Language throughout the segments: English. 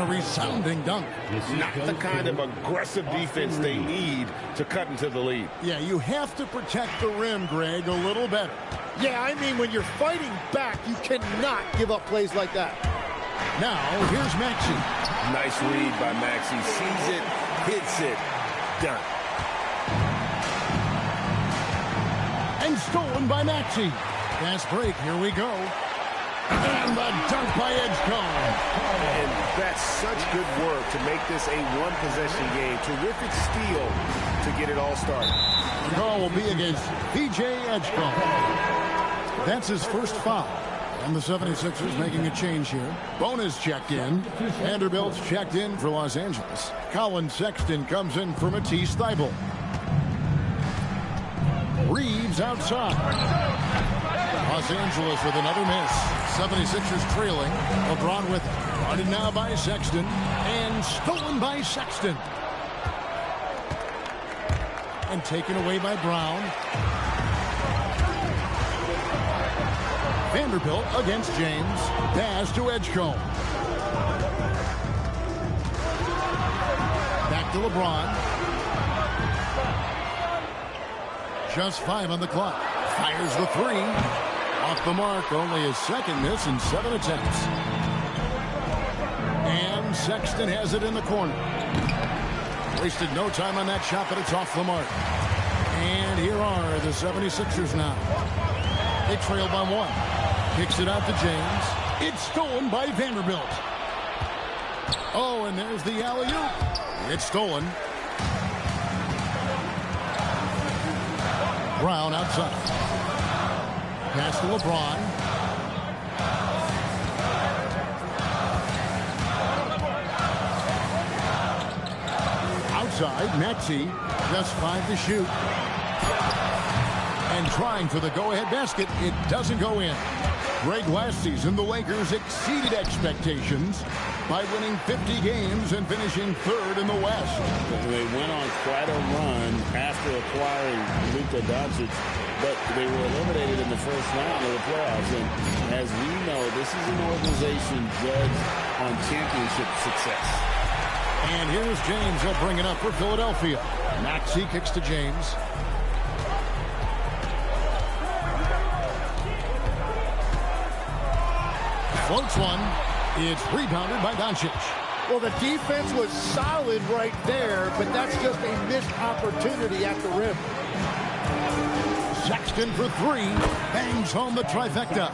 resounding dunk. Not the kind of aggressive defense they need to cut into the lead. Yeah, you have to protect the rim, Greg, a little better. Yeah, I mean, when you're fighting back, you cannot give up plays like that. Now, here's Maxey. Nice read by Maxey. Sees it, hits it, done. And stolen by Maxey. Fast break, here we go. And the dunk by Edgecombe. And that's such good work to make this a one-possession game. Terrific steal to get it all started. The call will be against P.J. Edgecombe. That's his first foul. And the 76ers making a change here. Bonus checked in. Vanderbilt's checked in for Los Angeles. Colin Sexton comes in for Matisse Thybulle. Reeves outside. Los Angeles with another miss. 76ers trailing. LeBron with it. Guarded now by Sexton. And stolen by Sexton. And taken away by Brown. Vanderbilt against James. Pass to Edgecombe. Back to LeBron. Just 5 on the clock. Fires the 3. Off the mark. Only his second miss in 7 attempts. And Sexton has it in the corner. Wasted no time on that shot, but it's off the mark. And here are the 76ers now. They trail by 1. Kicks it out to James. It's stolen by Vanderbilt. Oh, and there's the alley-oop. It's stolen. Brown outside. Pass to LeBron. Outside, Maxey. Just 5 to shoot. And trying for the go-ahead basket. It doesn't go in. Greg, last season, the Lakers exceeded expectations by winning 50 games and finishing 3rd in the West. They went on quite a run after acquiring Luka Doncic, but they were eliminated in the first round of the playoffs. And as we know, this is an organization judged on championship success. And here's James. He'll bring it up for Philadelphia. Maxey kicks to James. Floats one. It's rebounded by Doncic. Well, the defense was solid right there, but that's just a missed opportunity at the rim. Sexton for 3. Bangs home the trifecta.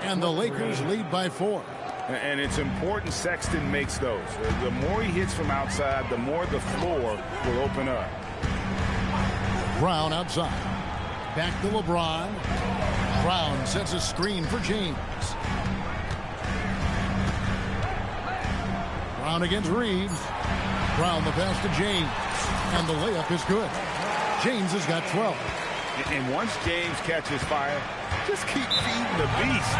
And the Lakers lead by 4. And it's important Sexton makes those. The more he hits from outside, the more the floor will open up. Brown outside. Back to LeBron. Brown sets a screen for James. Brown against Reeves. Brown the pass to James. And the layup is good. James has got 12. And once James catches fire, just keep feeding the beast.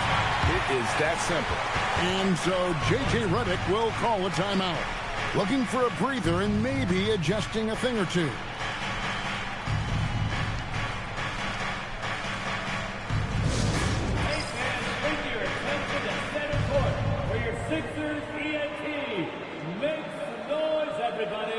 It is that simple. And so J.J. Redick will call a timeout. Looking for a breather and maybe adjusting a thing or two. Hey fans, bring your attention to center court where your Sixers ENT. Make some noise, everybody.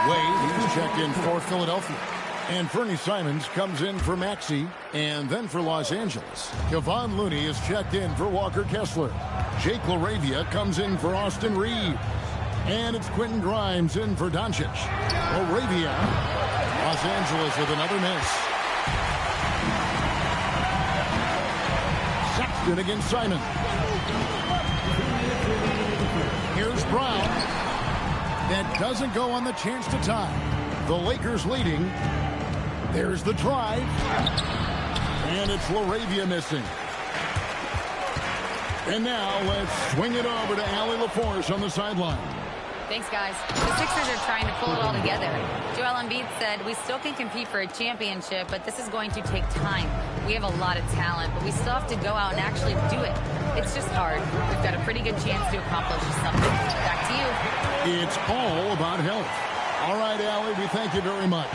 Wade, he's checked in for Philadelphia. And Fernie Simons comes in for Maxey and then for Los Angeles. Kevon Looney is checked in for Walker Kessler. Jake LaRavia comes in for Austin Reeves. And it's Quentin Grimes in for Doncic. LaRavia Los Angeles with another miss. Sexton against Simon. Here's Brown. That doesn't go on the chance to tie. The Lakers leading. There's the drive. And it's LaRavia missing. And now let's swing it over to Allie LaForce on the sideline. Thanks, guys. The Sixers are trying to pull it all together. Joel Embiid said, we still can compete for a championship, but this is going to take time. We have a lot of talent, but we still have to go out and actually do it. It's just hard. We've got a pretty good chance to accomplish something. Back to you. It's all about health. All right, Allie, we thank you very much.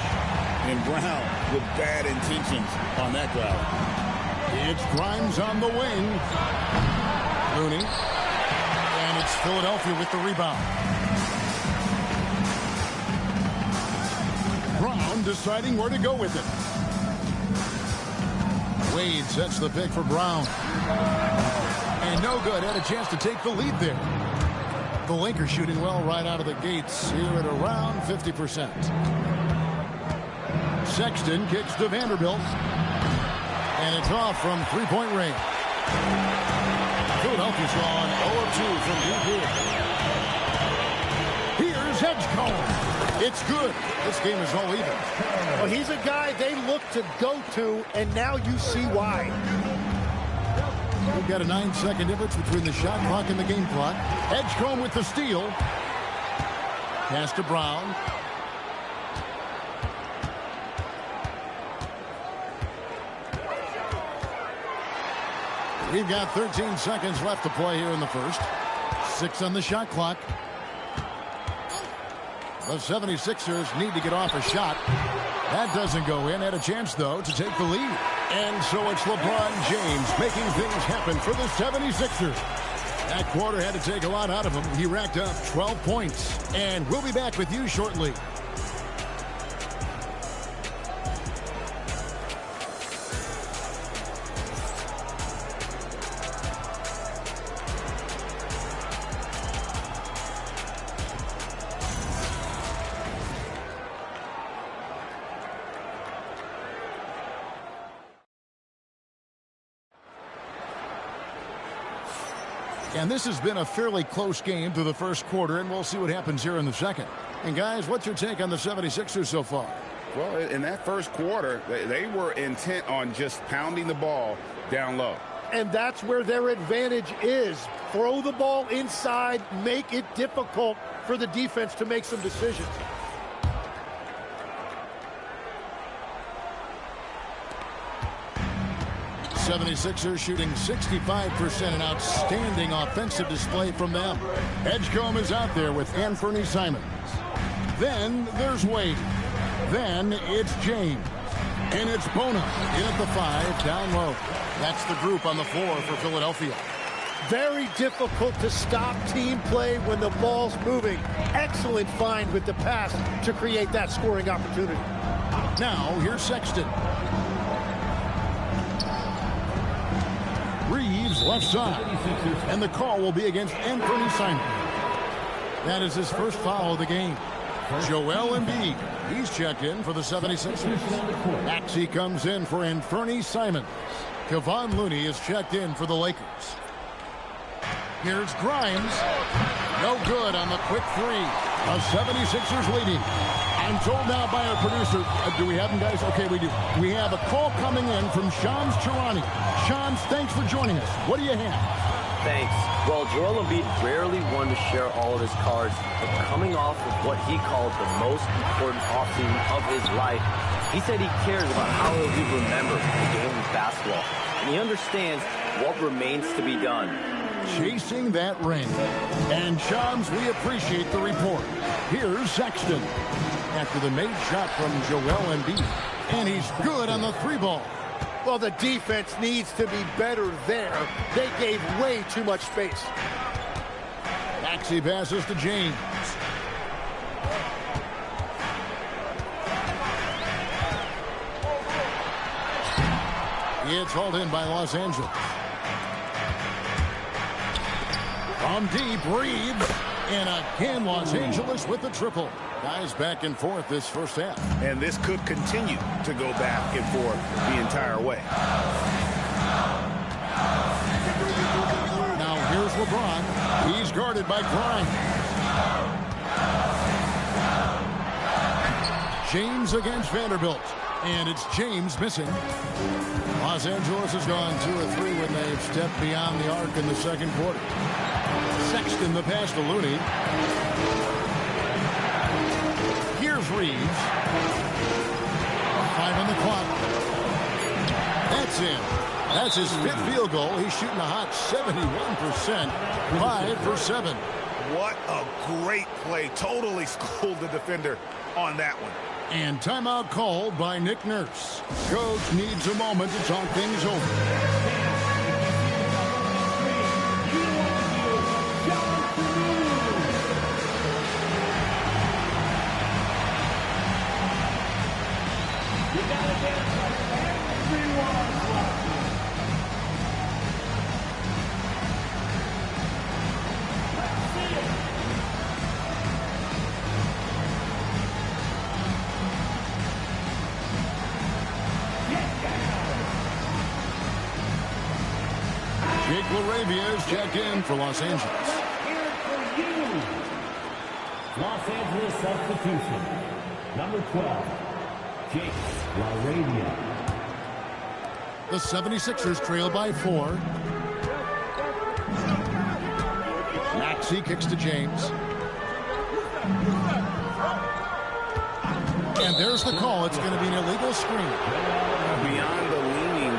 And Brown with bad intentions on that drive. It's Grimes on the wing. Looney. And it's Philadelphia with the rebound. Brown deciding where to go with it. Wade sets the pick for Brown. And no good. Had a chance to take the lead there. The Lakers shooting well right out of the gates here at around 50%. Sexton kicks to Vanderbilt. And it's off from three-point range. Philadelphia's gone 0-2 from deep here. Here's Edgecombe. It's good. This game is all even. Well, he's a guy they look to go to, and now you see why. We've got a 9-second difference between the shot clock and the game clock. Edgecombe with the steal. Pass to Brown. We've got 13 seconds left to play here in the first. 6 on the shot clock. The 76ers need to get off a shot. That doesn't go in. Had a chance, though, to take the lead. And so it's LeBron James making things happen for the 76ers. That quarter had to take a lot out of him. He racked up 12 points. And we'll be back with you shortly. And this has been a fairly close game through the first quarter, and we'll see what happens here in the second. And, guys, what's your take on the 76ers so far? Well, in that first quarter, they were intent on just pounding the ball down low. And that's where their advantage is. Throw the ball inside, make it difficult for the defense to make some decisions. The 76ers shooting 65%, an outstanding offensive display from them. Edgecombe is out there with Anthony Simons. Then there's Wade. Then it's James. And it's Bona in at the 5, down low. That's the group on the floor for Philadelphia. Very difficult to stop team play when the ball's moving. Excellent find with the pass to create that scoring opportunity. Now, here's Sexton. Reeves left side. And the call will be against Anthony Simons. That is his first foul of the game. Joel Embiid. He's checked in for the 76ers. Maxey comes in for Anthony Simons. Kevon Looney is checked in for the Lakers. Here's Grimes. No good on the quick three. The 76ers leading. I'm told now by our producer, do we have him, guys? Okay, we do. We have a call coming in from Shams Charania. Shams, thanks for joining us. What do you have? Thanks. Well, Joel Embiid rarely wanted to share all of his cards, but coming off of what he called the most important offseason of his life, he said he cares about how he'll be remembered in the game of basketball, and he understands what remains to be done. Chasing that ring. And Shams, we appreciate the report. Here's Sexton. After the made shot from Joel Embiid. And he's good on the three ball. Well, the defense needs to be better there. They gave way too much space. Maxey passes to James. It's hauled in by Los Angeles. From deep, Reeves. And again, Los Angeles with the triple. Guys back and forth this first half. And this could continue to go back and forth the entire way. Now here's LeBron. He's guarded by Grimes. James against Vanderbilt. And it's James missing. Los Angeles has gone 2 or 3 when they've stepped beyond the arc in the second quarter. Sexton the pass to Looney. Here's Reeves. 5 on the clock. That's in. That's his 5th field goal. He's shooting a hot 71%. 5 for 7. What a great play. Totally schooled the defender on that one. And timeout called by Nick Nurse. Coach needs a moment to talk things over. Jake LaRavia is checked in for Los Angeles. Here for you. Los Angeles substitution. Number 12, Jake LaRavia. The 76ers trail by 4. Maxey kicks to James. And there's the call. It's going to be an illegal screen. Beyond the leaning,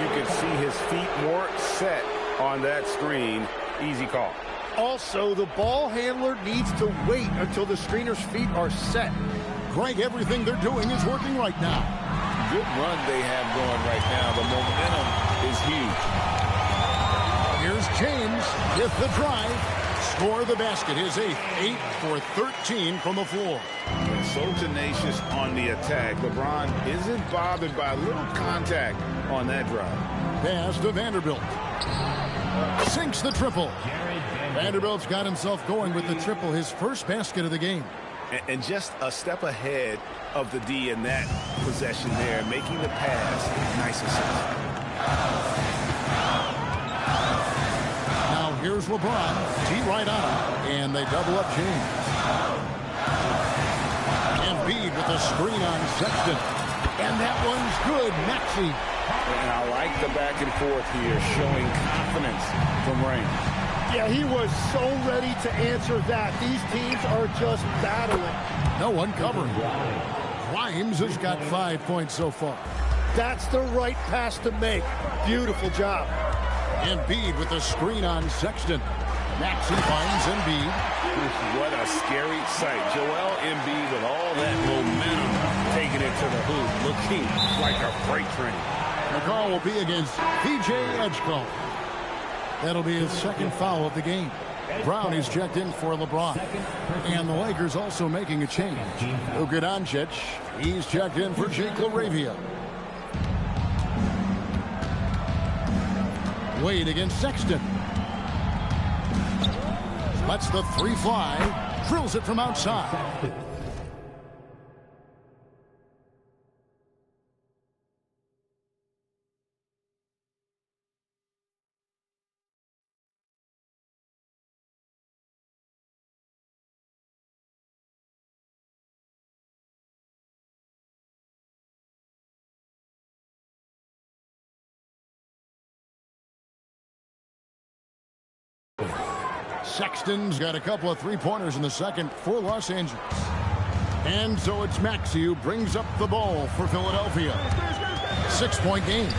you can see his feet more set on that screen. Easy call. Also, the ball handler needs to wait until the screener's feet are set. Greg, everything they're doing is working right now. Good run they have going right now. The momentum is huge. Here's James with the drive. Score the basket. His 8th. 8 for 13 from the floor. So tenacious on the attack. LeBron isn't bothered by a little contact on that drive. Pass to Vanderbilt. Sinks the triple. Vanderbilt's got himself going with the triple, his first basket of the game. And just a step ahead of the D in that possession there, making the pass. Nice assist. Now here's LeBron. T right on him, and they double up James. Embiid with a screen on Sexton. And that one's good. Maxey. And I like the back and forth here, showing confidence from Rain. Yeah, he was so ready to answer that. These teams are just battling. No one covering. Grimes has got 5 points so far. That's the right pass to make. Beautiful job. Embiid with a screen on Sexton. Maxey finds Embiid. What a scary sight. Joel Embiid with all that momentum taking it to the hoop, looking like a freight train. The call will be against P.J. Edgecombe. That'll be his second foul of the game. Brown is checked in for LeBron. And the Lakers also making a change. Luka Doncic, he's checked in for Jake LaRavia. Wade against Sexton. Lets the 3 fly. Drills it from outside. Sexton's got a couple of 3-pointers in the second for Los Angeles. And so it's Maxey who brings up the ball for Philadelphia. 6-point game.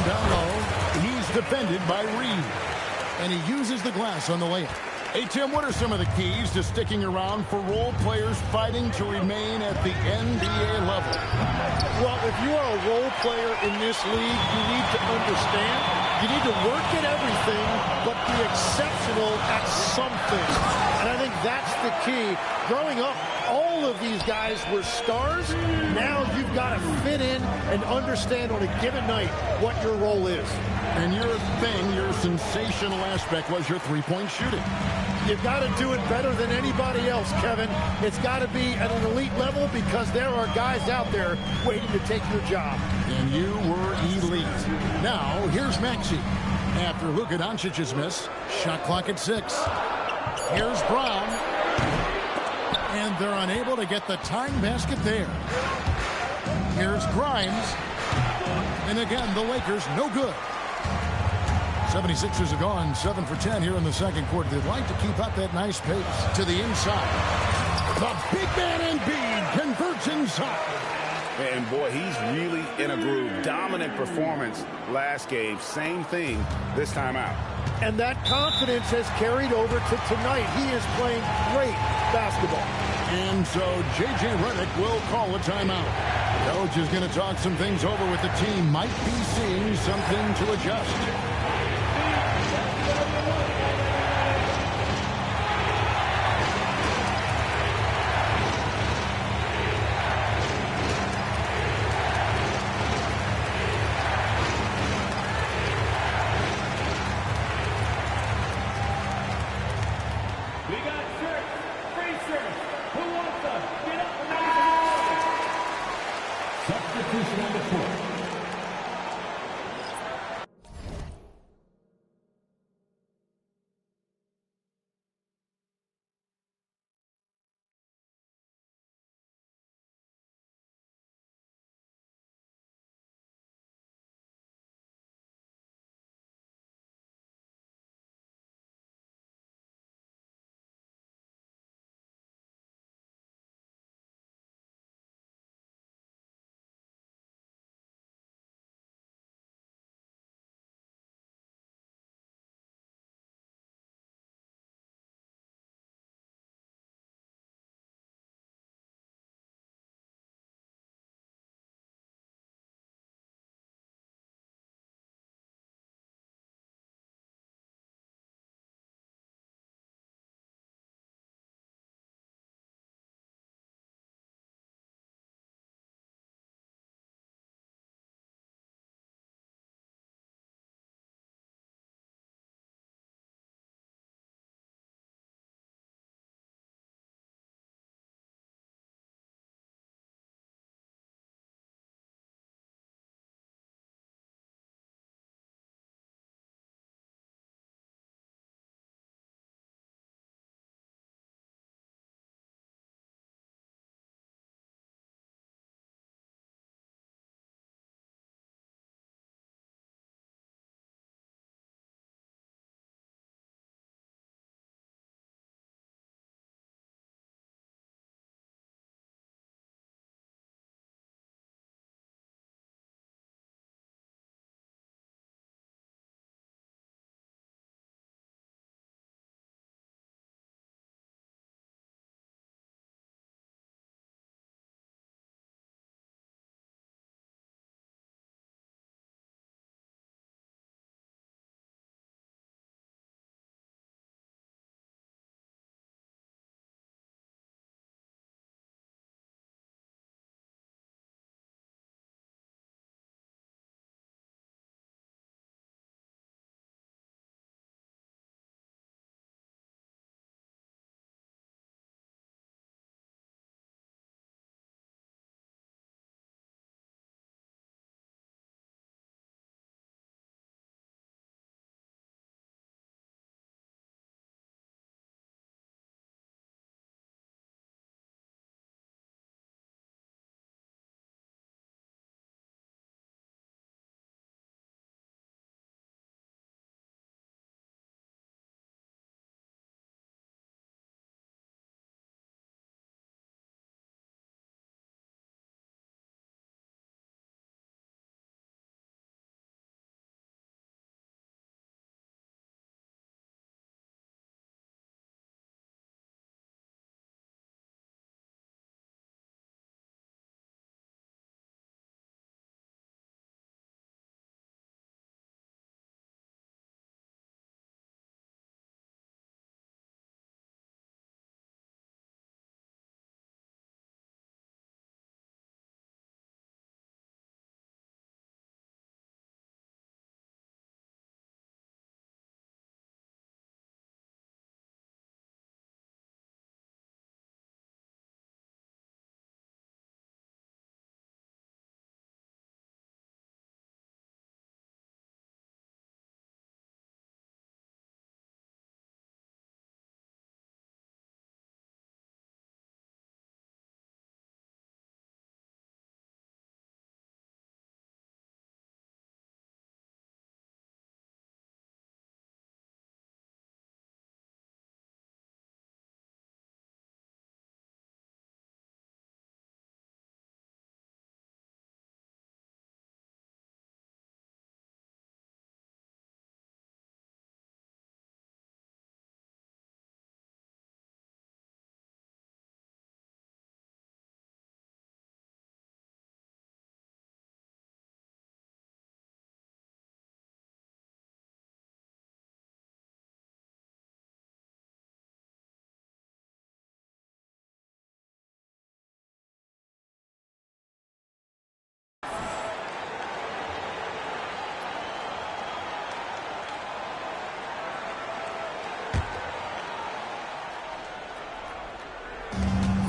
Down low. He's defended by Reed. And he uses the glass on the layup. Hey, Tim, what are some of the keys to sticking around for role players fighting to remain at the NBA level? Well, if you are a role player in this league, you need to understand you need to work at everything, but be exceptional at something. And I think that's the key. Growing up, all of these guys were stars. Now you've got to fit in and understand on a given night what your role is. And your thing, your sensational aspect was your 3-point shooting. You've got to do it better than anybody else, Kevin. It's got to be at an elite level because there are guys out there waiting to take your job. And you were elite. Now, here's Maxey. After Luka Doncic's miss, shot clock at 6. Here's Brown. And they're unable to get the tying basket there. Here's Grimes. And again, the Lakers no good. 76ers have gone 7 for 10 here in the second quarter. They'd like to keep up that nice pace. To the inside. The big man Embiid converts inside. And boy, he's really in a groove. Dominant performance last game. Same thing this time out. And that confidence has carried over to tonight. He is playing great basketball. And so J.J. Redick will call a timeout. Coach is going to talk some things over with the team. Might be seeing something to adjust.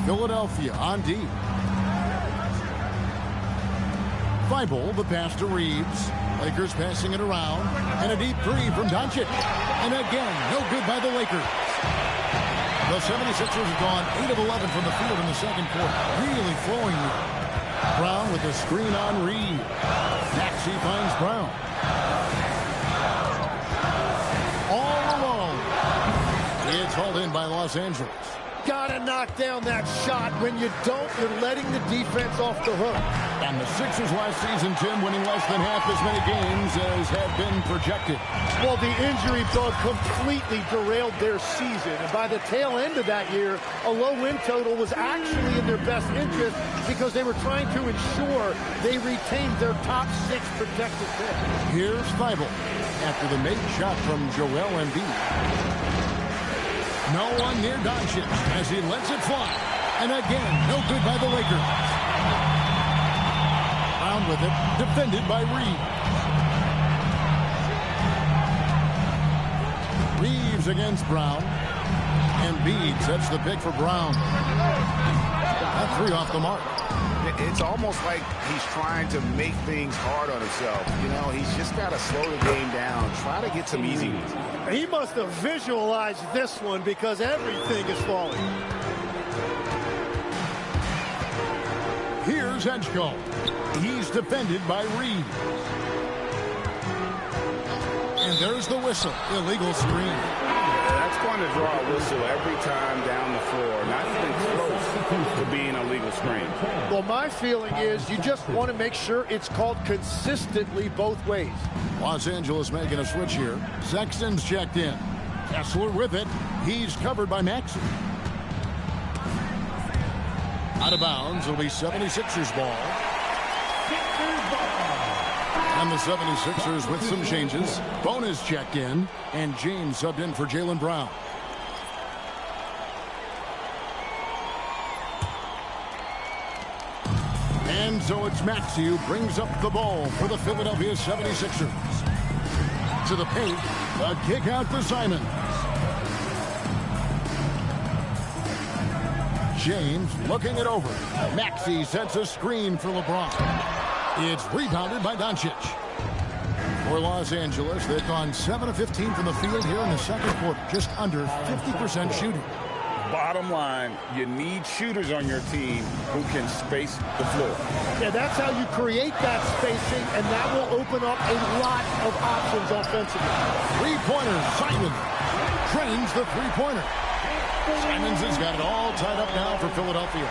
Philadelphia on D. Thibault, the pass to Reeves. Lakers passing it around. And a deep three from Doncic. And again, no good by the Lakers. The 76ers have gone 8 of 11 from the field in the second quarter. Really flowing here. Brown with the screen on Reed. Maxey finds Brown. All alone. It's hauled in by Los Angeles. Gotta knock down that shot. When you don't, you're letting the defense off the hook. And the Sixers last season, Tim, winning less than half as many games as had been projected. Well, the injury bug completely derailed their season. And by the tail end of that year, a low win total was actually in their best interest because they were trying to ensure they retained their top 6 protected pick. Here's Thibault after the make shot from Joel Embiid. No one near Doncic as he lets it fly. And again, no good by the Lakers. Brown with it, defended by Reed. Reeves against Brown. Embiid sets the pick for Brown. That 3 off the mark. It's almost like he's trying to make things hard on himself. You know, he's just got to slow the game down. Try to get some easy ones. He must have visualized this one because everything is falling. Here's Edgecombe. He's defended by Reed. And there's the whistle. Illegal screen. That's going to draw a whistle every time down the floor. Not even close to being a legal screen. Well, my feeling is you just want to make sure it's called consistently both ways. Los Angeles making a switch here. Sexton's checked in. Kessler with it. He's covered by Maxey. Out of bounds. It'll be 76ers ball. And the 76ers with some changes. Bonus checked in. And James subbed in for Jaylen Brown. And so it's Maxey who brings up the ball for the Philadelphia 76ers. To the paint. A kick out to Simon. James looking it over. Maxey sets a screen for LeBron. It's rebounded by Doncic. For Los Angeles, they've gone 7 of 15 from the field here in the second quarter. Just under 50% shooting. Bottom line, you need shooters on your team who can space the floor. Yeah, that's how you create that spacing, and that will open up a lot of options offensively. Three-pointer, Simon trains the three-pointer. Simons has got it all tied up now for Philadelphia.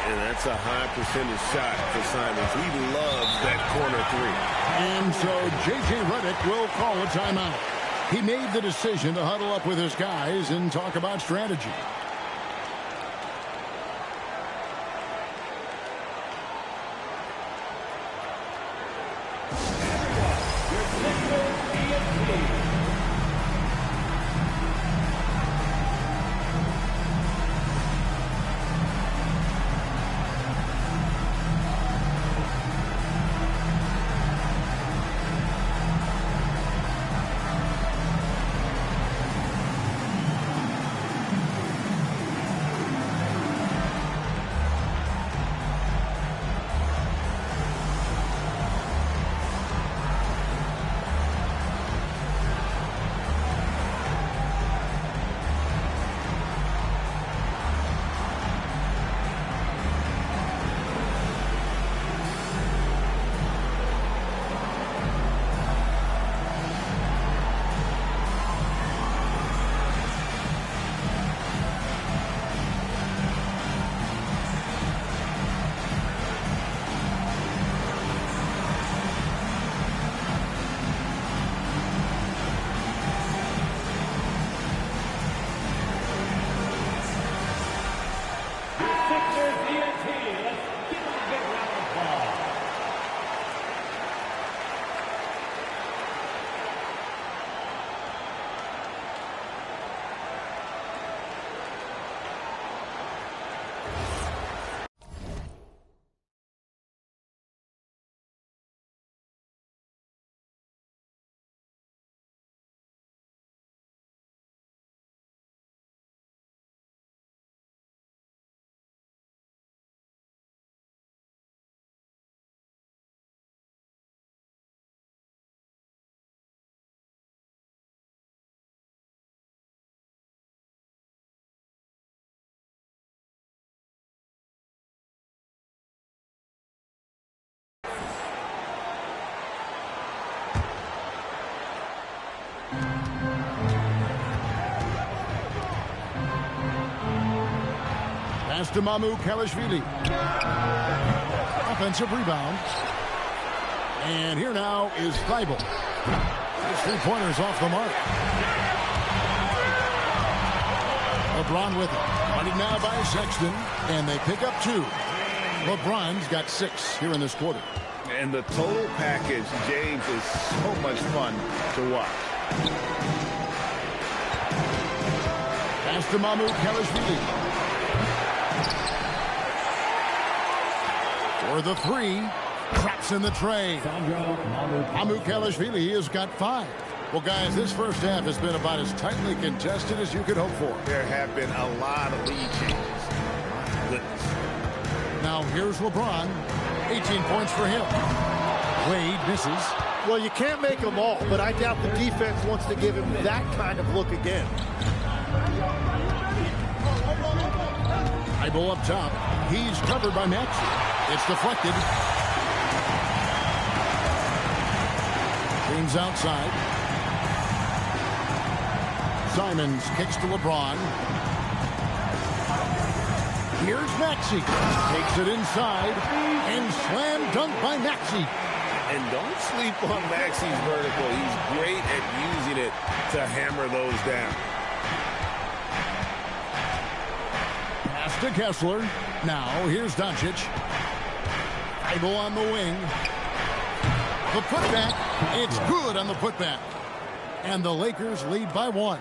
And that's a high percentage shot for Simons. He loves that corner 3. And so J.J. Redick will call a timeout. He made the decision to huddle up with his guys and talk about strategy. Pass to Mamu Kelishvili. Offensive rebound. And here now is Thybulle. His three-pointers off the mark. LeBron with it. Running now by Sexton. And they pick up 2. LeBron's got 6 here in this quarter. And the total package, James, is so much fun to watch. Pass to Mamu Kelishvili. For the 3. Traps in the tray. Mamu Kelishvili has got 5. Well, guys, this first half has been about as tightly contested as you could hope for. There have been a lot of lead changes. Goodness. Now here's LeBron. 18 points for him. Wade misses. Well, you can't make them all, but I doubt the defense wants to give him that kind of look again. Thybulle up top. He's covered by Maxey. It's deflected. James outside. Simons kicks to LeBron. Here's Maxey. Takes it inside. And slam dunk by Maxey. And don't sleep on Maxey's vertical. He's great at using it to hammer those down. Pass to Kessler. Now here's Doncic. Thybulle on the wing. The putback. It's good on the putback. And the Lakers lead by 1.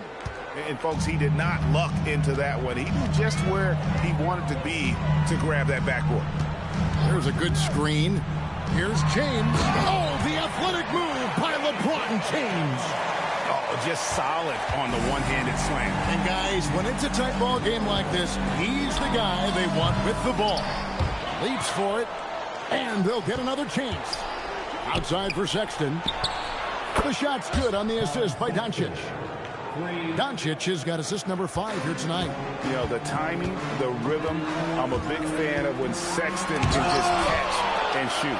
And, folks, he did not luck into that one. He knew just where he wanted to be to grab that backboard. There's a good screen. Here's James. Oh, the athletic move by LeBron James. Oh, just solid on the one-handed slam. And, guys, when it's a tight ball game like this, he's the guy they want with the ball. Leaps for it, and they'll get another chance. Outside for Sexton. The shot's good on the assist by Doncic. Doncic has got assist number 5 here tonight. You know, the timing, the rhythm, I'm a big fan of when Sexton can just catch and shoot.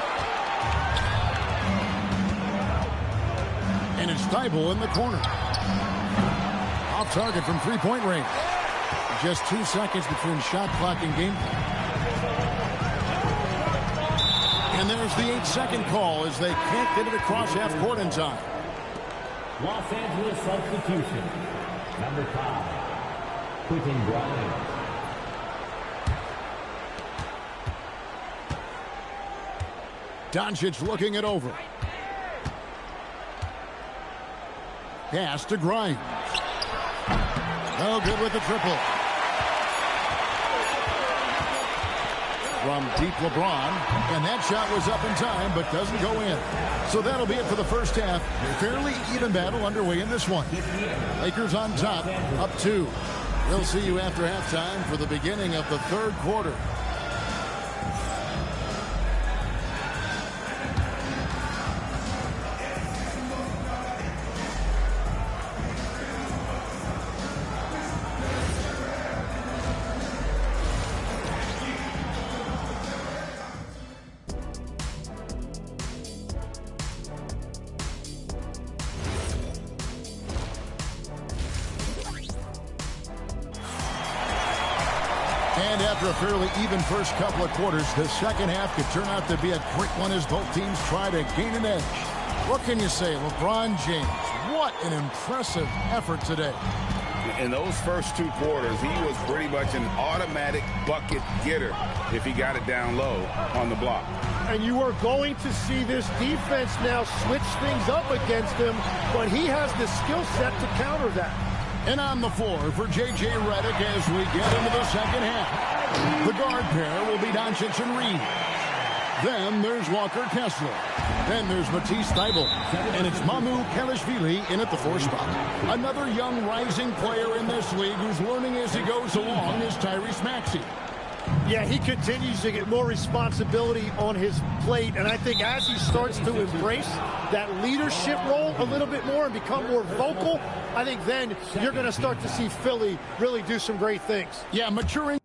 And it's Thybulle in the corner. Off target from three-point range. Just 2 seconds between shot clock and game clock. And there's the 8-second call as they can't get it across half court in time. Los Angeles substitution. Number 5, Quentin Grimes. Doncic looking it over. Pass to Grimes. No good with the triple. From deep LeBron, and that shot was up in time, but doesn't go in. So that'll be it for the first half. Fairly even battle underway in this one. Lakers on top, up 2. We'll see you after halftime for the beginning of the third quarter. And after a fairly even first couple of quarters, the second half could turn out to be a quick one as both teams try to gain an edge. What can you say? LeBron James, what an impressive effort today. In those first 2 quarters, he was pretty much an automatic bucket getter if he got it down low on the block. And you are going to see this defense now switch things up against him, but he has the skill set to counter that. And on the floor for J.J. Redick as we get into the second half. The guard pair will be Doncic and Reed. Then there's Walker Kessler. Then there's Matisse Thybulle. And it's Mamu Kelishvili in at the 4 spot. Another young rising player in this league who's learning as he goes along is Tyrese Maxey. Yeah, he continues to get more responsibility on his plate, and I think as he starts to embrace that leadership role a little bit more and become more vocal, I think then you're going to start to see Philly really do some great things. Yeah, maturing.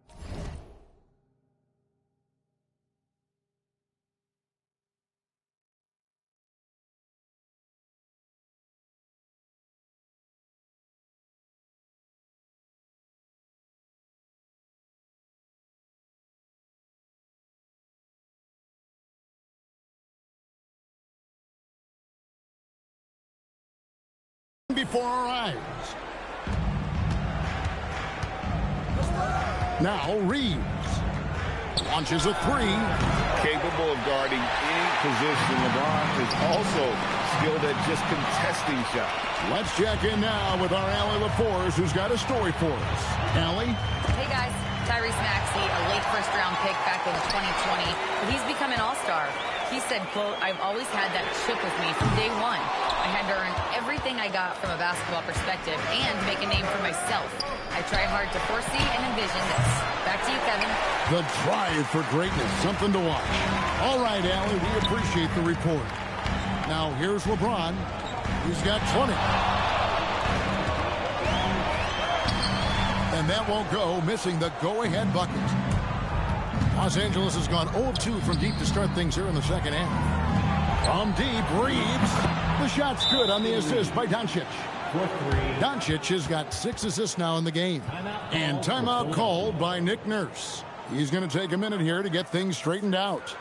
before our eyes. Now Reeves launches a three. Capable of guarding any position. LeBron is also skilled at just contesting shots. Let's check in now with our Allie LaForce, who's got a story for us. Allie? Hey, guys. Tyrese Maxey, a late first-round pick back in 2020, but he's become an all-star. He said, quote, "I've always had that chip with me from day one. I had to earn everything I got from a basketball perspective and make a name for myself. I try hard to foresee and envision this." Back to you, Kevin. The drive for greatness, something to watch. All right, Allie, we appreciate the report. Now, here's LeBron. He's got 20. And that won't go, missing the go-ahead bucket. Los Angeles has gone 0-2 from deep to start things here in the second half. From deep, Reeves. The shot's good on the assist by Doncic. Doncic has got 6 assists now in the game. And timeout called by Nick Nurse. He's going to take a minute here to get things straightened out.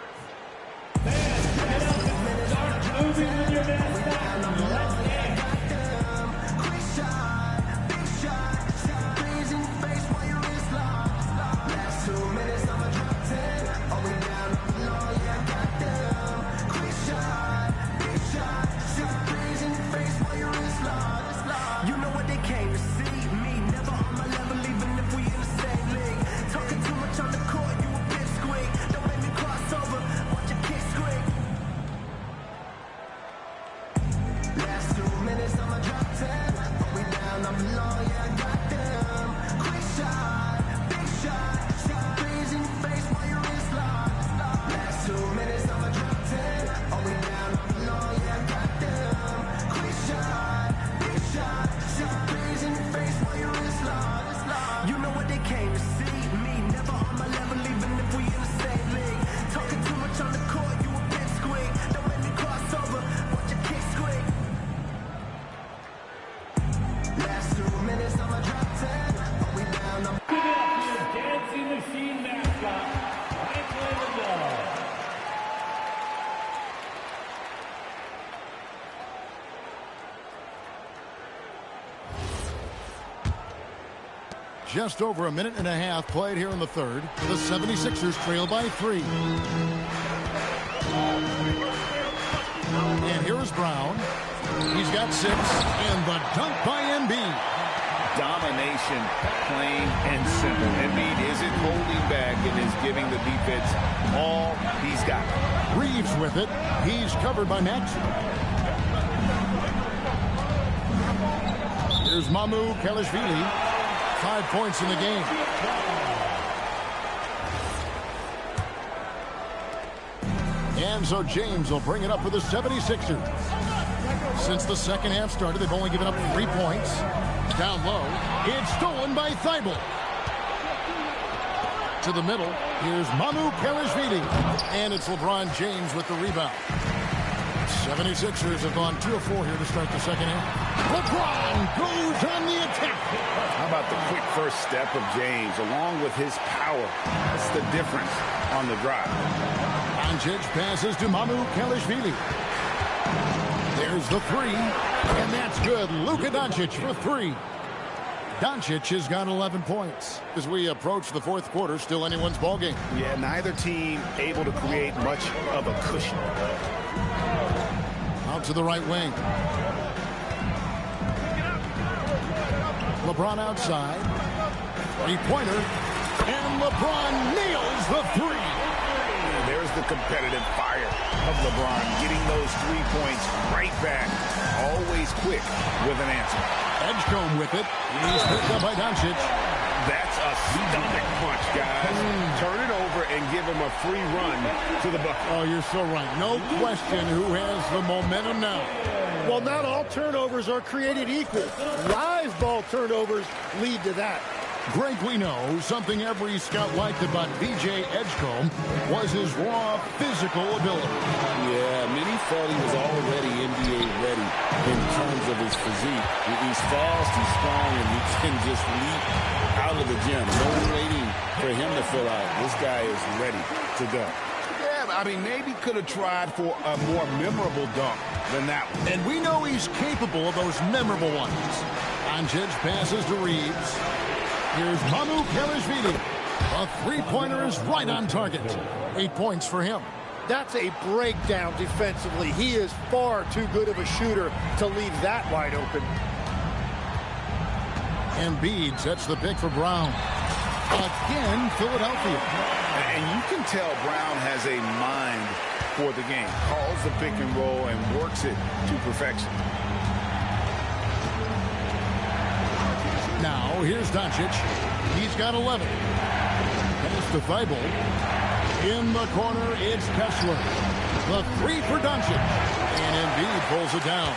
Just over a minute and a half played here in the third. The 76ers trail by 3. And here is Brown. He's got 6. And the dunk by Embiid. Domination, plain and simple. Embiid isn't holding back and is giving the defense all he's got. Reeves with it. He's covered by Maxey. Here's Mamu Kelishvili. 5 points in the game. And so James will bring it up for the 76ers. Since the second half started, they've only given up 3 points. Down low. It's stolen by Thibault. To the middle. Here's Mamu Kelishvili. And it's LeBron James with the rebound. 76ers have gone 2 of 4 here to start the second half. LeBron goes on the attack. How about the quick first step of James along with his power? That's the difference on the drive. Doncic passes to Mamu Kelishvili. There's the 3. And that's good. Luka Doncic for 3. Doncic has got 11 points. As we approach the fourth quarter, still anyone's ballgame. Yeah, neither team able to create much of a cushion. Out to the right wing. LeBron outside. 3-pointer. And LeBron nails the 3. There's the competitive fire of LeBron, getting those 3 points right back. Always quick with an answer. Edgecombe with it. He's picked up by Doncic. That's a stomach punch, guys. Turn it over and give him a free run to the bucket. Oh, you're so right. No question who has the momentum now. Well, not all turnovers are created equal. Live ball turnovers lead to that. Greg, we know something every scout liked about B.J. Edgecombe was his raw physical ability. Yeah, many thought he was already NBA ready in terms of his physique. He's fast, he's strong, and he can just leap out of the gym. No waiting for him to fill out. This guy is ready to go. Yeah, I mean, maybe could have tried for a more memorable dunk than that one. And we know he's capable of those memorable ones. Doncic passes to Reeves. Here's Mamu Kelishvili. A three-pointer is right on target. 8 points for him. That's a breakdown defensively. He is far too good of a shooter to leave that wide open. Embiid sets the pick for Brown. Again, Philadelphia. And you can tell Brown has a mind for the game. Calls the pick and roll and works it to perfection. Now, here's Doncic. He's got 11. Pass to Thibault. In the corner, it's Kessler. The three for Doncic. And Embiid pulls it down.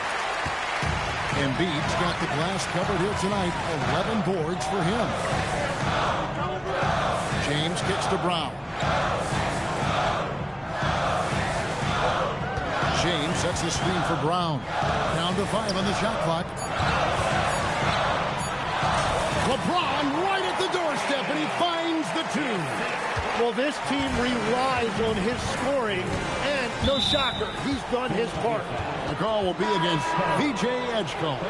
Embiid's got the glass covered here tonight. 11 boards for him. James kicks to Brown. James sets the screen for Brown. Down to 5 on the shot clock. LeBron right at the doorstep, and he finds the 2. Well, this team relies on his scoring, and no shocker, he's done his part. The call will be against VJ Edgecombe.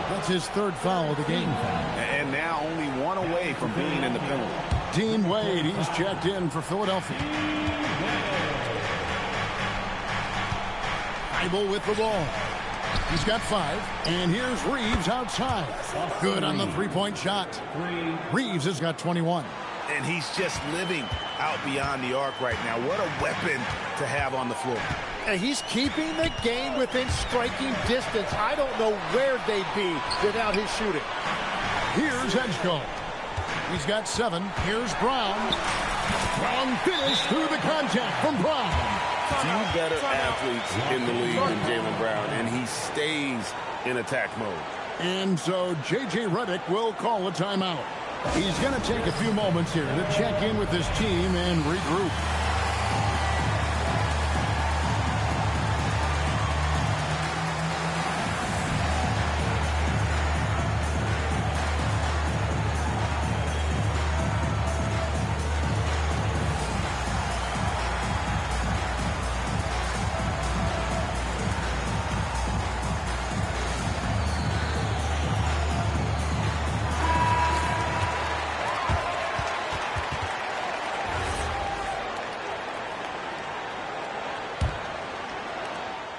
That's his third foul of the game. And now only one away from being in the penalty. Dean Wade, he's checked in for Philadelphia. Thibault with the ball. He's got 5. And here's Reeves outside. Good on the three-point shot. Reeves has got 21. And he's just living out beyond the arc right now. What a weapon to have on the floor. And he's keeping the game within striking distance. I don't know where they'd be without his shooting. Here's Edgecombe. He's got 7. Here's Brown. Brown finished through the contact from Brown. Few better athletes in the league than Jaylen Brown, and he stays in attack mode. And so J.J. Redick will call a timeout. He's going to take a few moments here to check in with his team and regroup.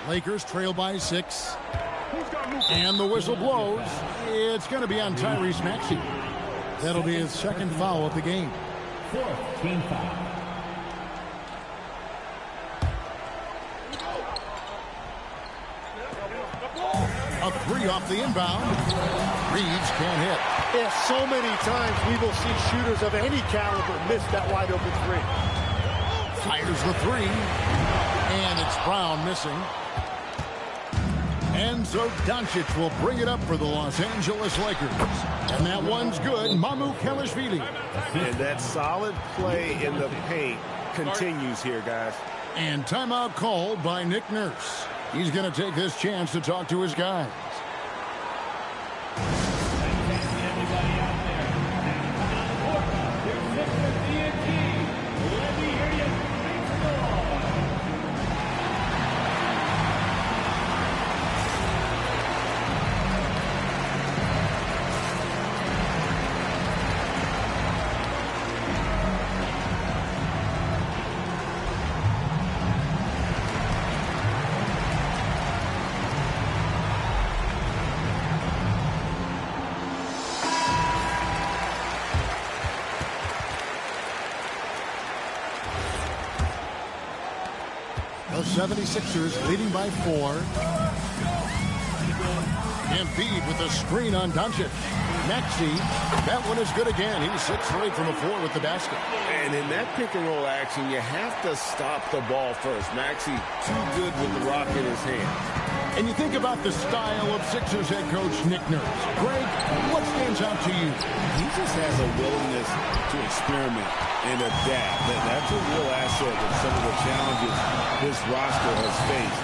Lakers trail by 6. And the whistle blows. It's going to be on Tyrese Maxey. That'll be his second foul of the game. 4th team foul. A 3 off the inbound. Reeves can't hit. Yeah, so many times we will see shooters of any caliber miss that wide open 3. Fires the 3. And it's Brown missing. And so Doncic will bring it up for the Los Angeles Lakers. And that one's good. Mamu Kelishvili. And that solid play in the paint continues here, guys. And timeout called by Nick Nurse. He's going to take this chance to talk to his guys. The 76ers leading by 4. Embiid with a screen on Doncic. Maxey, that one is good again. He's 6 straight from the floor with the basket. And in that pick and roll action, you have to stop the ball first. Maxey too good with the rock in his hand. And you think about the style of Sixers head coach Nick Nurse. Greg, what stands out to you? He just has a willingness to experiment and adapt. That's a real asset with some of the challenges this roster has faced.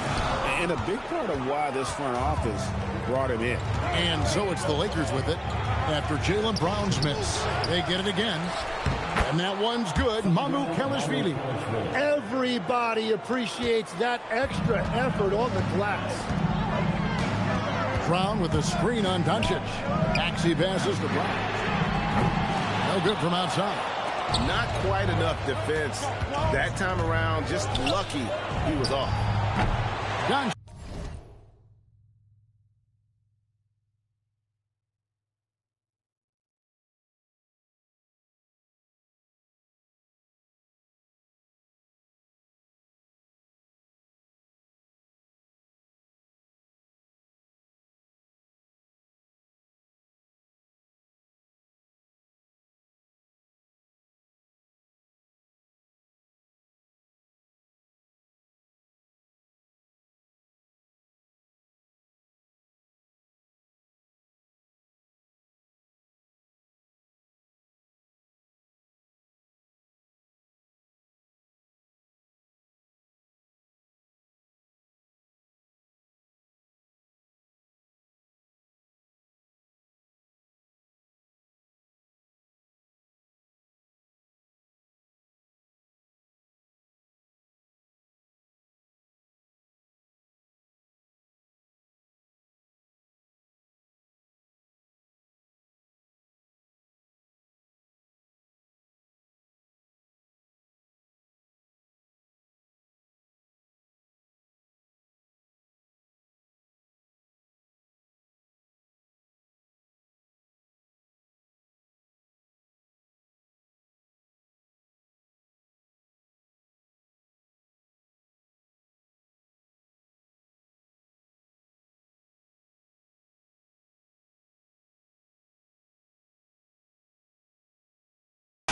And a big part of why this front office brought him in. And so it's the Lakers with it after Jaylen Brown's miss. They get it again. And that one's good. Mamukelashvili. Everybody appreciates that extra effort on the glass. Brown with the screen on Doncic. Maxey passes to Brown. No good from outside. Not quite enough defense that time around. Just lucky he was off. Doncic.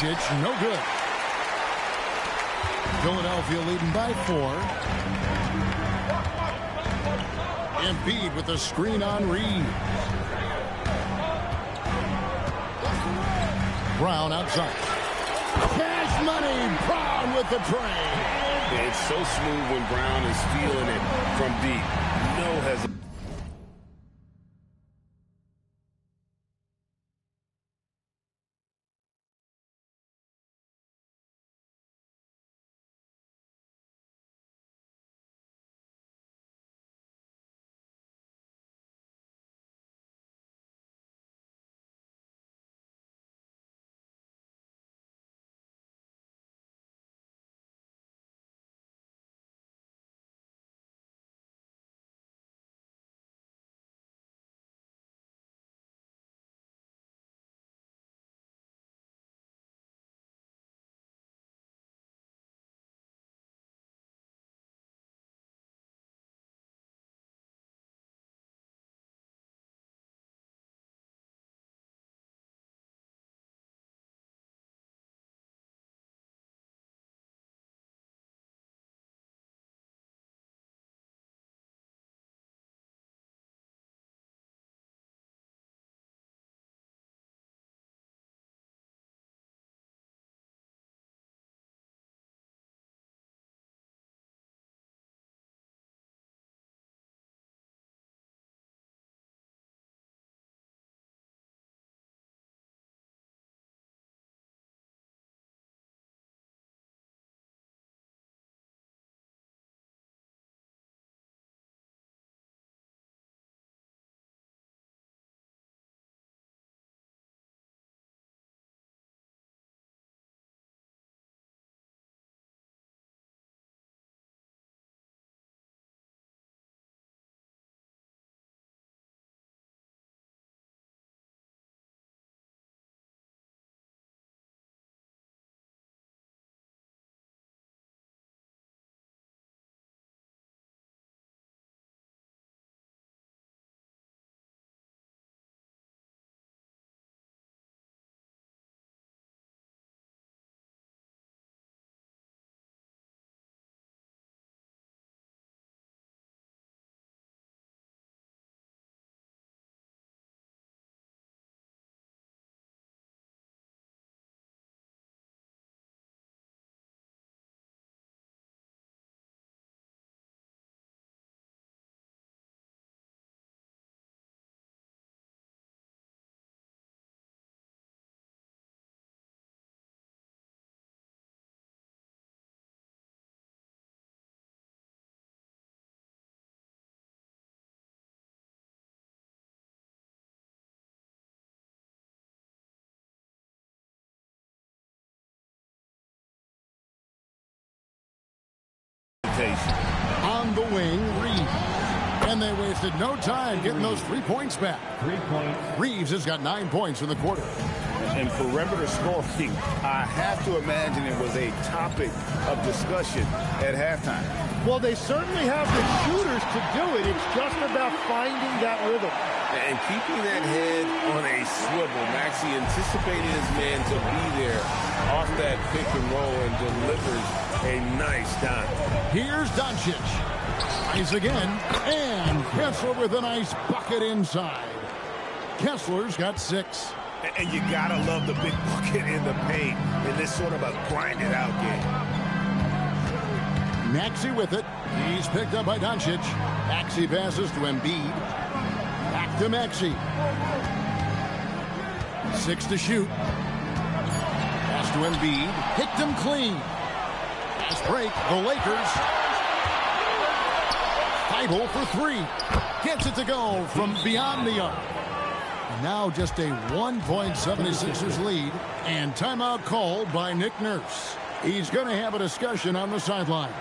No good. Philadelphia leading by 4. Embiid with the screen on Reed. Brown outside. Cash money. Brown with the tray. It's so smooth when Brown is feeling it from deep. No hesitation. Wasted no time getting those 3 points back. 3 points. Reeves has got 9 points in the quarter. And perimeter scoring, I have to imagine it was a topic of discussion at halftime. Well, they certainly have the shooters to do it. It's just about finding that rhythm. And keeping that head on a swivel. Maxey anticipating his man to be there off that pick and roll and delivers a nice dime. Here's Doncic. Nice again. And Kessler with a nice bucket inside. Kessler's got 6. And you gotta love the big bucket in the paint in this sort of a grinded out game. Maxey with it. He's picked up by Doncic. Maxey passes to Embiid. Back to Maxey. 6 to shoot. Pass to Embiid. Hit him clean. Pass break. The Lakers. Idle for 3. Gets it to go from beyond the arc. Now just a 1-point 76ers lead. And timeout called by Nick Nurse. He's going to have a discussion on the sideline.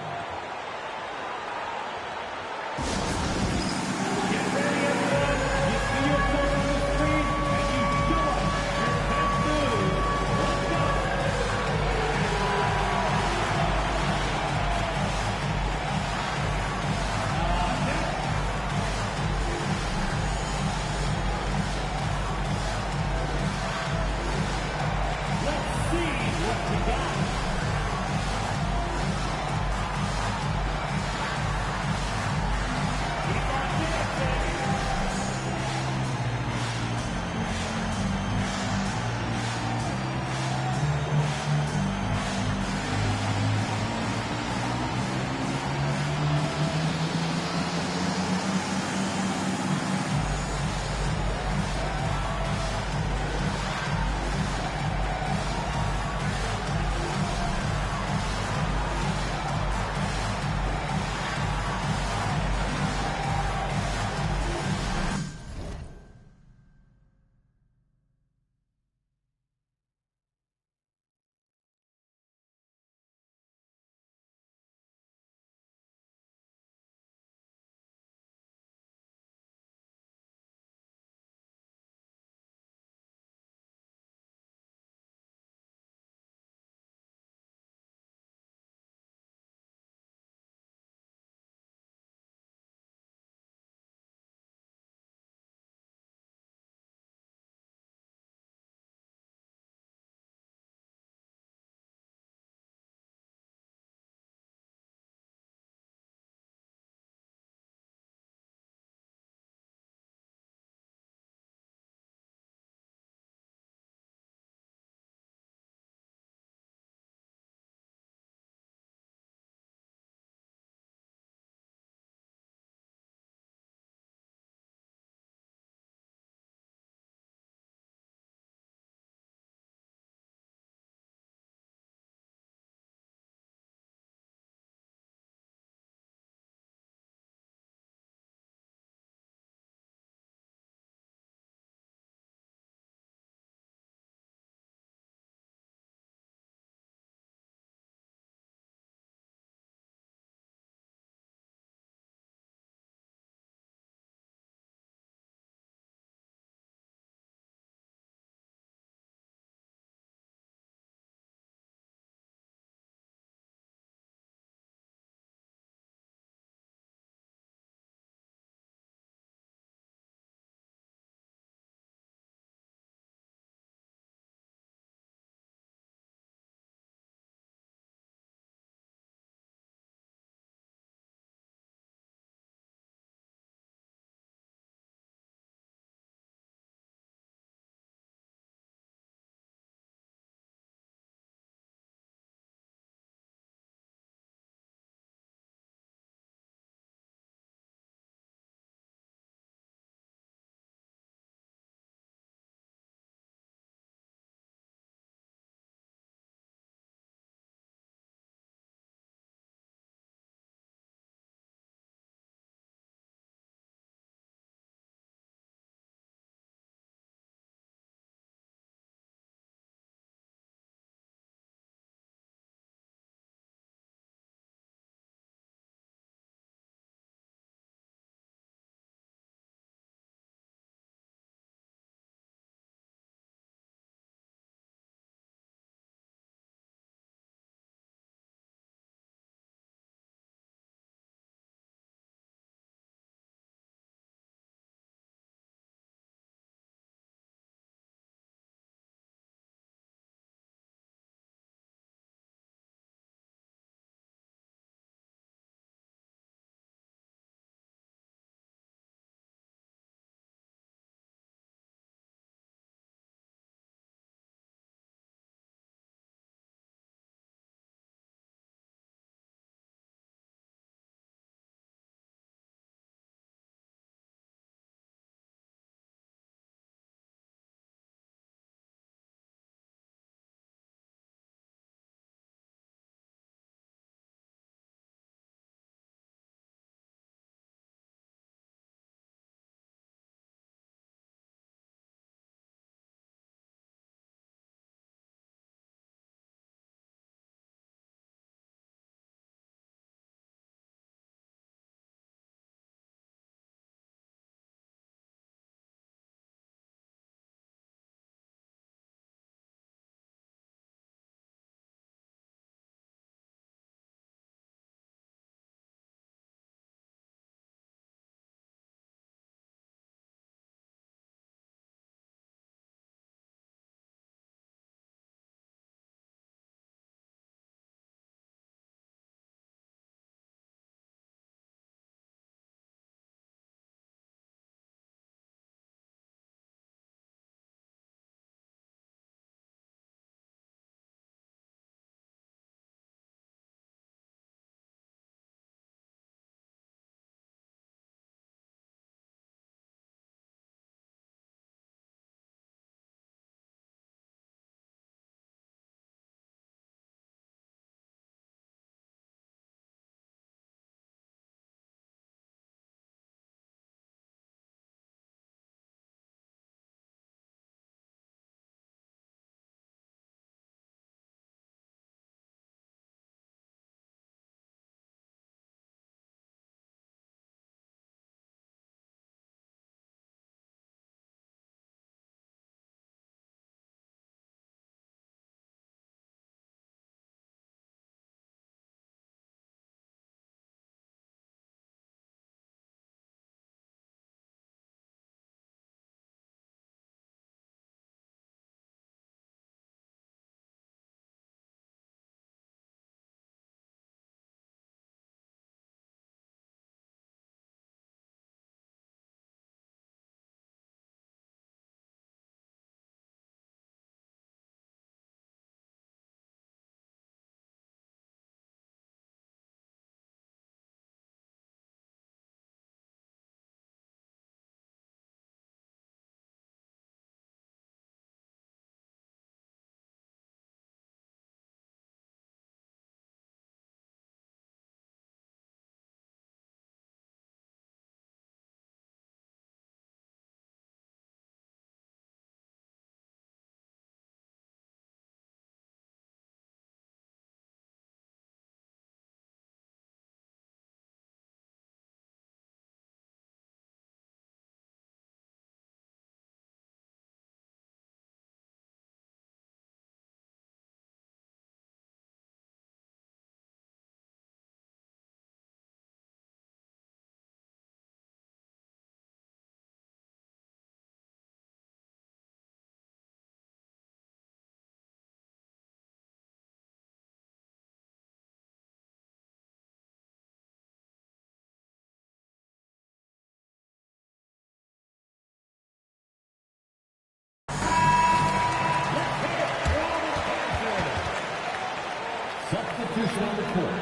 Substitution on the court.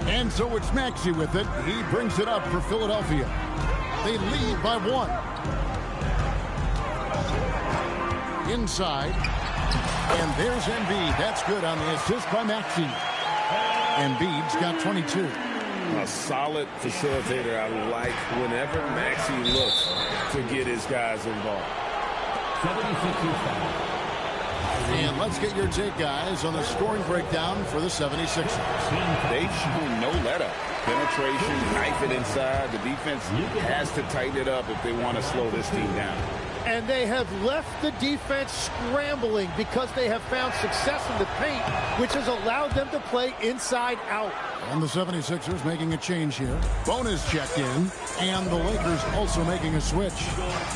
And so it's Maxey with it. He brings it up for Philadelphia. They lead by 1. Inside. And there's Embiid. That's good on the assist by Maxey. Embiid's got 22. A solid facilitator. I like whenever Maxey looks to get his guys involved. 76ers foul. And let's get your take, guys, on the scoring breakdown for the 76ers. They've shown no let-up. Penetration, knife it inside. The defense has to tighten it up if they want to slow this team down. And they have left the defense scrambling because they have found success in the paint, which has allowed them to play inside out. And the 76ers making a change here. Bonus checked in, and the Lakers also making a switch.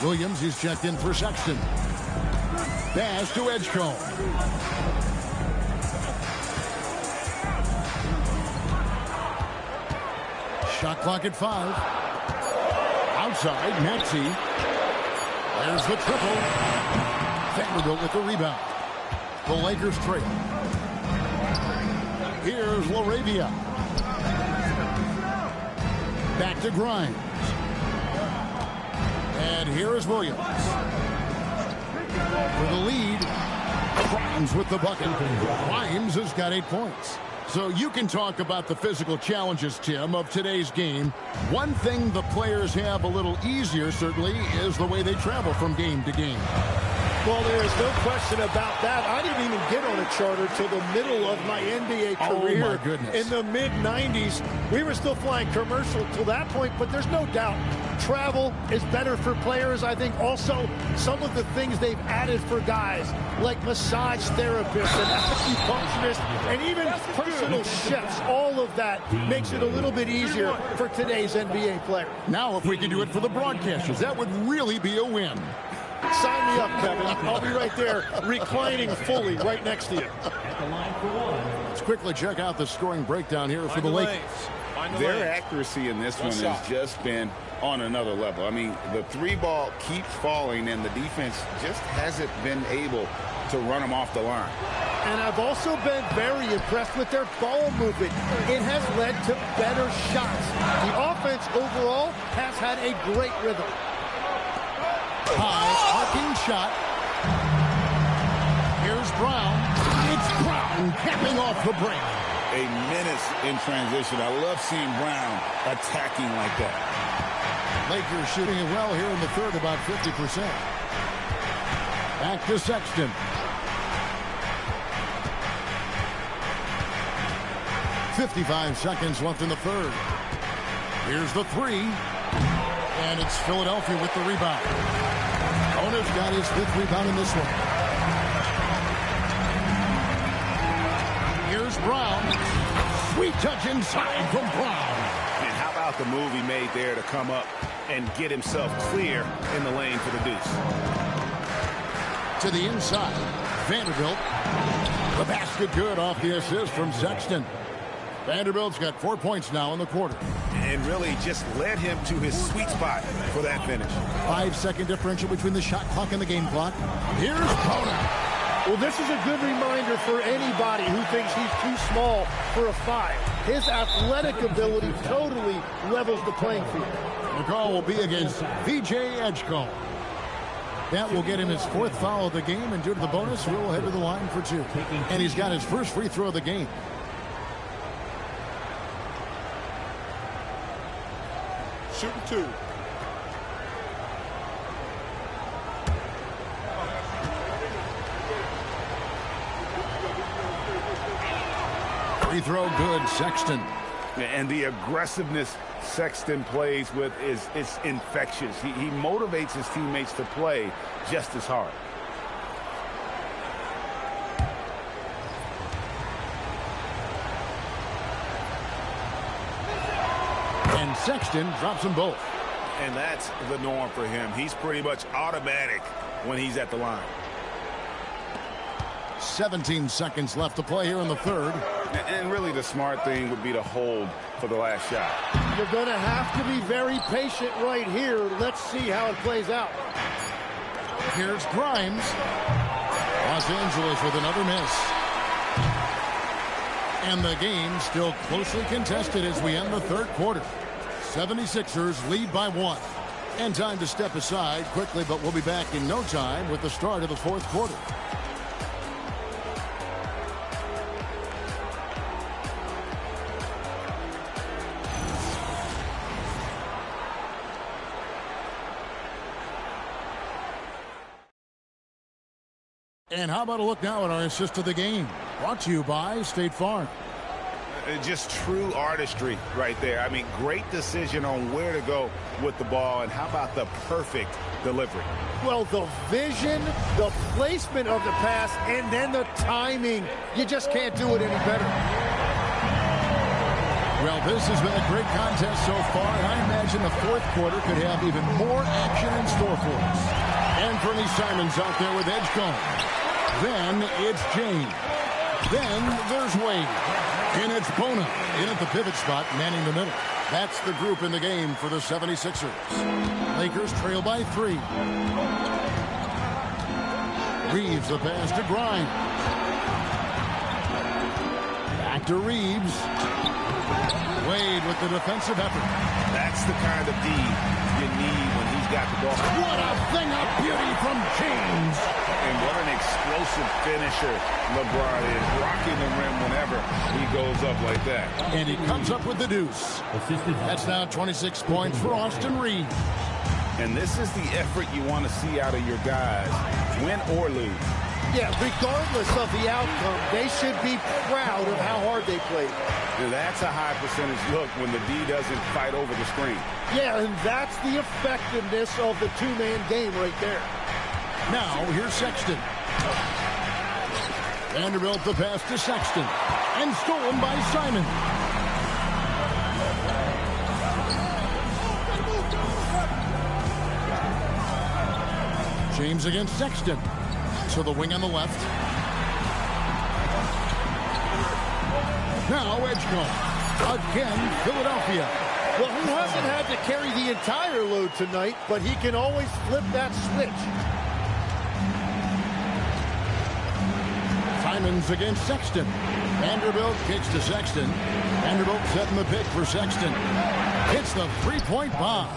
Williams is checked in for Sexton. Pass to Edgecombe. Shot clock at 5. Outside, Maxey. There's the triple. Vanderbilt with the rebound. The Lakers trail. Here's LaRavia. Back to Grimes. And here is Williams. For the lead, Grimes with the bucket. Grimes has got 8 points. So you can talk about the physical challenges, Tim, of today's game. One thing the players have a little easier, certainly, is the way they travel from game to game. Well, there is no question about that. I didn't even get on a charter till the middle of my NBA career. Oh, my goodness. In the mid-90s, we were still flying commercial till that point, but there's no doubt travel is better for players. I think also some of the things they've added for guys, like massage therapists and acupuncturists and even personal chefs, all of that makes it a little bit easier for today's NBA player. Now, if we could do it for the broadcasters, that would really be a win. Sign me up, Kevin. I'll be right there reclining fully right next to you. At the line for 1. Let's quickly check out the scoring breakdown here for the Lakers. Their accuracy in this one has just been on another level. I mean, the 3-ball keeps falling, and the defense just hasn't been able to run them off the line. And I've also been very impressed with their ball movement. It has led to better shots. The offense overall has had a great rhythm. High, arcing shot. Here's Brown. It's Brown capping off the break. A menace in transition. I love seeing Brown attacking like that. Lakers shooting it well here in the third, about 50%. Back to Sexton. 55 seconds left in the third. Here's the 3. And it's Philadelphia with the rebound. Owner's got his 5th rebound in this one. Here's Brown. Sweet touch inside from Brown. And how about the move he made there to come up and get himself clear in the lane for the deuce. To the inside. Vanderbilt. The basket good off the assist from Sexton. Vanderbilt's got 4 points now in the quarter. And really just led him to his sweet spot for that finish. 5-second differential between the shot clock and the game clock. Here's Boner. Well, this is a good reminder for anybody who thinks he's too small for a 5. His athletic ability totally levels the playing field. The call will be against VJ Edgecombe. That will get him his 4th foul of the game, and due to the bonus, he'll head to the line for 2. And he's got his first free throw of the game. Shooting 2. Free throw good, Sexton. And the aggressiveness Sexton plays with is infectious. He motivates his teammates to play just as hard. And Sexton drops them both. And that's the norm for him. He's pretty much automatic when he's at the line. 17 seconds left to play here in the third. And really the smart thing would be to hold for the last shot. You're going to have to be very patient right here. Let's see how it plays out. Here's Grimes. Los Angeles with another miss. And the game still closely contested as we end the third quarter. 76ers lead by 1. And time to step aside quickly, but we'll be back in no time with the start of the fourth quarter. And how about a look now at our assist of the game? Brought to you by State Farm. Just true artistry right there. I mean, great decision on where to go with the ball, and how about the perfect delivery? Well, the vision, the placement of the pass, and then the timing. You just can't do it any better. Well, this has been a great contest so far, and I imagine the fourth quarter could have even more action in store for us. Anthony Simons out there with Edgecombe. Then it's James. Then there's Wade. And it's Bona in at the pivot spot, manning the middle. That's the group in the game for the 76ers. Lakers trail by 3. Reeves the pass to Grimes. Back to Reeves. Wade with the defensive effort. That's the kind of D you need when he's got the ball. What a thing of beauty from James. And what an explosive finisher LeBron is, rocking the rim whenever he goes up like that. And he comes up with the deuce. That's now 26 points for Austin Reeves. And this is the effort you want to see out of your guys, win or lose. Yeah, regardless of the outcome, they should be proud of how hard they played. Now, that's a high percentage look when the D doesn't fight over the screen. Yeah, and that's the effectiveness of the two-man game right there. Now, here's Sexton. Vanderbilt the pass to Sexton. And stolen by Simon. James against Sexton. To the wing on the left. Now Edgecombe. Again, Philadelphia. Well, he hasn't had to carry the entire load tonight, but he can always flip that switch. Simons against Sexton. Vanderbilt kicks to Sexton. Vanderbilt setting the pick for Sexton. Hits the three-point bomb.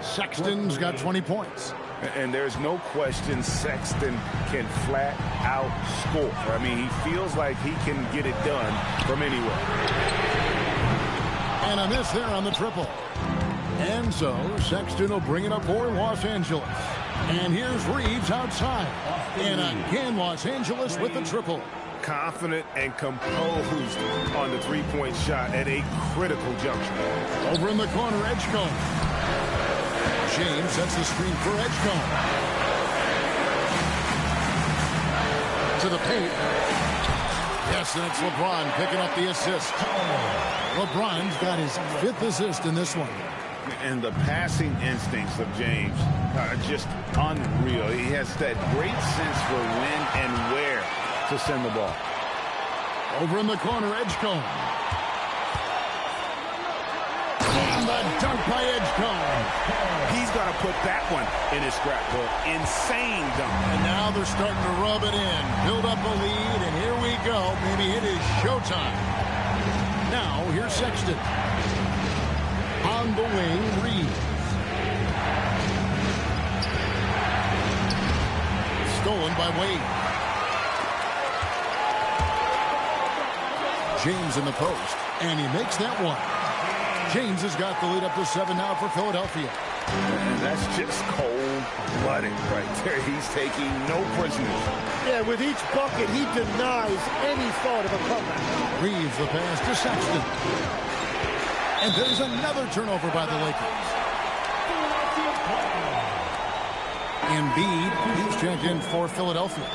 Sexton's got 20 points. And there's no question Sexton can flat out score. I mean, he feels like he can get it done from anywhere. And a miss there on the triple. And so Sexton will bring it up for Los Angeles. And here's Reeves outside. And again, Los Angeles with the triple. Confident and composed on the three-point shot at a critical juncture. Over in the corner, Edgecombe. James sets the screen for Edgecombe. To the paint. Yes, and it's LeBron picking up the assist. LeBron's got his 5th assist in this one. And the passing instincts of James are just unreal. He has that great sense for when and where to send the ball. Over in the corner, Edgecombe. And the dunk by Edgecombe. He's got to put that one in his scrapbook. Insane dunk. And now they're starting to rub it in. Build up a lead, and here we go. Maybe it is showtime. Now, here's Sexton. On the wing, Reeves. Stolen by Wade. James in the post, and he makes that one. James has got the lead up to 7 now for Philadelphia. And that's just cold-blooded right there. He's taking no prisoners. Yeah, with each bucket, he denies any thought of a comeback. Reeves the pass to Sexton. And there's another turnover by the Lakers. Embiid, he's checked in for Philadelphia.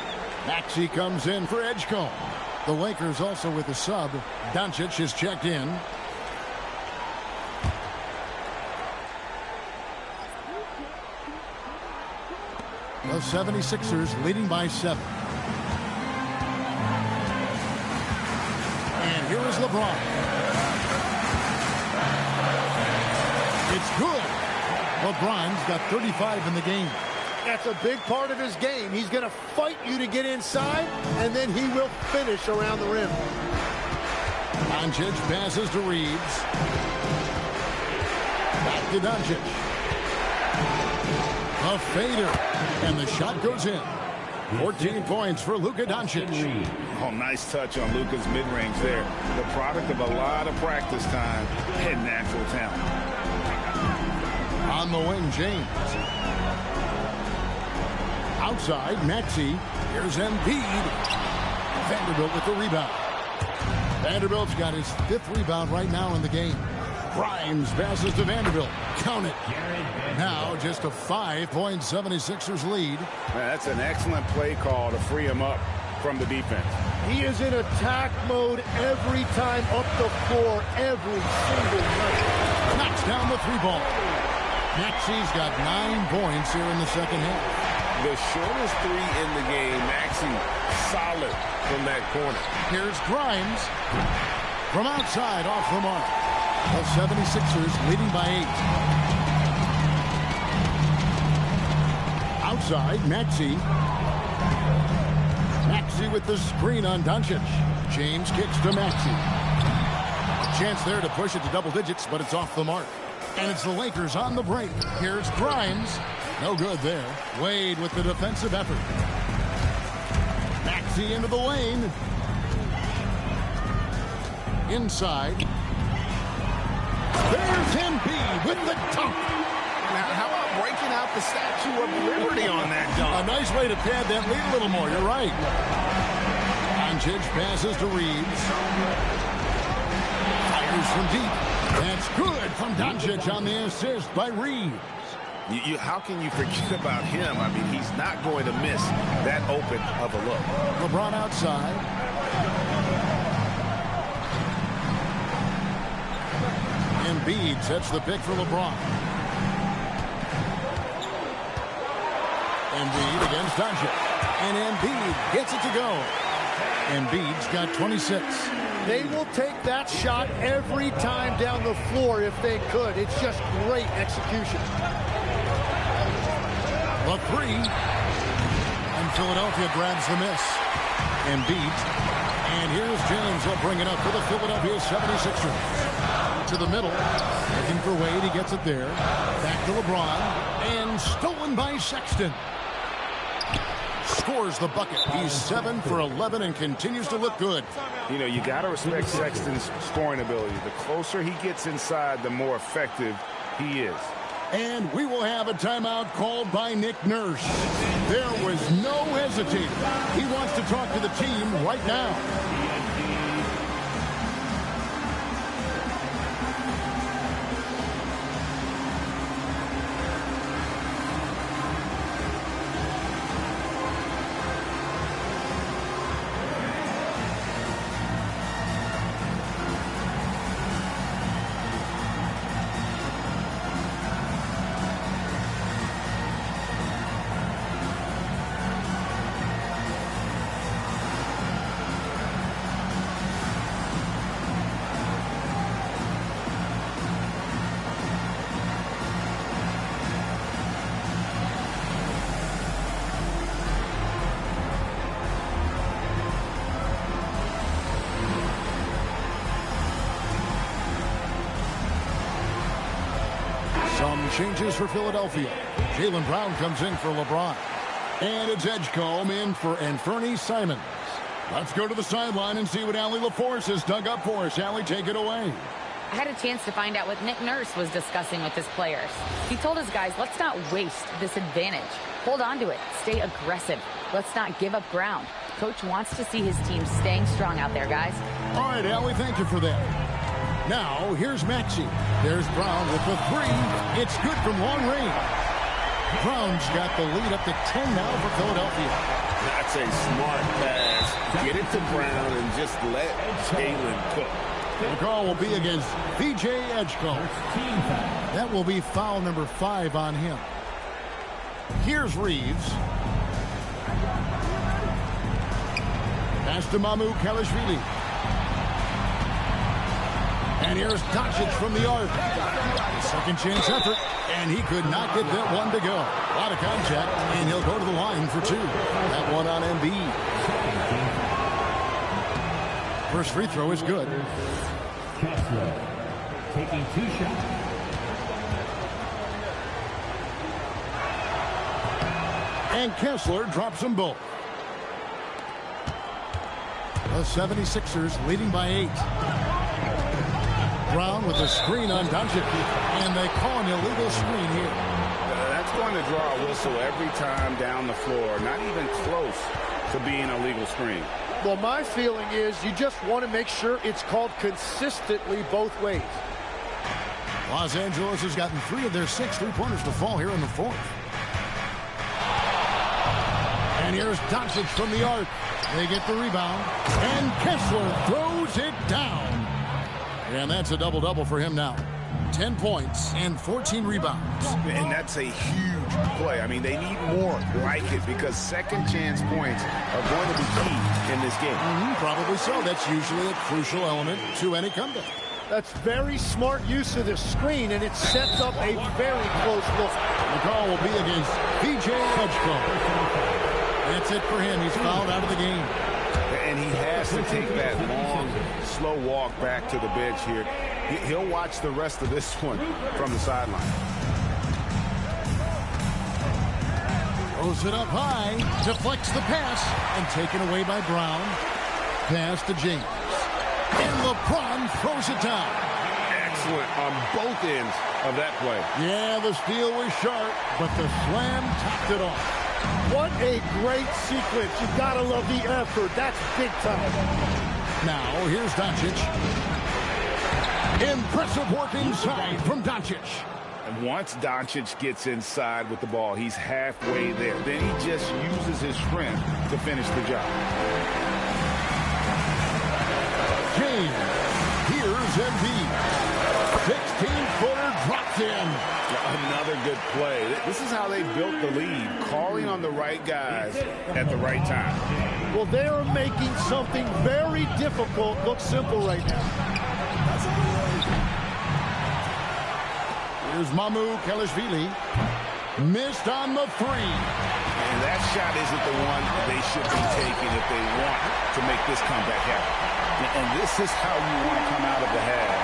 Maxey comes in for Edgecombe. The Lakers also with a sub. Doncic is checked in. The 76ers leading by 7. LeBron. It's good. LeBron's got 35 in the game. That's a big part of his game. He's going to fight you to get inside, and then he will finish around the rim. Doncic passes to Reeves. Back to Doncic. A fader. And the shot goes in. 14 points for Luka Doncic. Oh, nice touch on Luka's mid-range there. The product of a lot of practice time and natural talent. On the wing, James. Outside, Maxey. Here's Embiid. Vanderbilt with the rebound. Vanderbilt's got his 5th rebound right now in the game. Grimes passes to Vanderbilt. Count it. Now just a 5-point 76ers lead. That's an excellent play call to free him up from the defense. He is in attack mode every time up the floor, every single night. Knocks down the 3-ball. Maxey's got 9 points here in the second half. The shortest 3 in the game. Maxey solid from that corner. Here's Grimes. From outside, off the mark. The 76ers leading by 8. Outside, Maxey. Maxey with the screen on Doncic. James kicks to Maxey. A chance there to push it to double digits, but it's off the mark. And it's the Lakers on the break. Here's Grimes. No good there. Wade with the defensive effort. Maxey into the lane. Inside. There's Embiid with the dunk. Now, how about breaking out the Statue of Liberty on that dunk? A nice way to pad that lead a little more. You're right. Doncic passes to Reeves. Fires from deep. That's good from Doncic on the assist by Reeves. How can you forget about him? I mean, he's not going to miss that open of a look. LeBron outside. Embiid sets the pick for LeBron. Embiid against Doncic. And Embiid gets it to go. Embiid's got 26. They will take that shot every time down the floor if they could. It's just great execution. The 3. And Philadelphia grabs the miss. Embiid. And here's James. They'll bring it up for the Philadelphia 76ers. To the middle. Looking for Wade. He gets it there. Back to LeBron. And stolen by Sexton. Scores the bucket. He's 7 for 11 and continues to look good. You know, you got to respect Sexton's scoring ability. The closer he gets inside, the more effective he is. And we will have a timeout called by Nick Nurse. There was no hesitating. He wants to talk to the team right now. Some changes for Philadelphia. Jaylen Brown comes in for LeBron. And it's Edgecombe in for Anfernee Simons. Let's go to the sideline and see what Allie LaForce has dug up for us. Allie, take it away. I had a chance to find out what Nick Nurse was discussing with his players. He told his guys, let's not waste this advantage. Hold on to it. Stay aggressive. Let's not give up ground. Coach wants to see his team staying strong out there, guys. All right, Allie, thank you for that. Now, here's Maxey. There's Brown with the 3. It's good from long range. Brown's got the lead up to 10 now for Philadelphia. That's a smart pass. Get it to Brown and just let Jaylen cook. The call will be against VJ Edgecombe. That will be foul number 5 on him. Here's Reeves. Pass to Mamu Kalashvili. And here's Doncic from the arc. Second chance effort, and he could not get that one to go. A lot of contact, and he'll go to the line for two. That one on Embiid. First free throw is good. Kessler taking 2 shots. And Kessler drops them both. The 76ers leading by 8. Brown with a screen on Doncic, and they call an illegal screen here. That's going to draw a whistle every time down the floor. Not even close to being a legal screen. Well, my feeling is you just want to make sure it's called consistently both ways. Los Angeles has gotten 3 of their 6 3-pointers to fall here in the fourth. And here's Doncic from the arc. They get the rebound, and Kessler throws it down. And that's a double-double for him now. 10 points and 14 rebounds. And that's a huge play. I mean, they need more like it because second chance points are going to be key in this game. Probably so. That's usually a crucial element to any comeback. That's very smart use of the screen, and it sets up a very close look. The call will be against P.J. Edgecombe. That's it for him. He's fouled out of the game. And he has to take that long, slow walk back to the bench here. He'll watch the rest of this one from the sideline. Throws it up high, deflects the pass, and taken away by Brown. Pass to James. And LeBron throws it down. Excellent on both ends of that play. Yeah, the steal was sharp, but the slam topped it off. What a great sequence. You've got to love the effort. That's big time. Now, here's Doncic. Impressive work inside from Doncic. And once Doncic gets inside with the ball, he's halfway there. Then he just uses his strength to finish the job. James. Here's Embiid. 16-footer dropped in. Another good play. This is how they built the lead, calling on the right guys at the right time. Well, they are making something very difficult look simple right now. Here's Mamu Kelishvili. Missed on the 3. And that shot isn't the one they should be taking if they want to make this comeback happen. And this is how you want to come out of the half.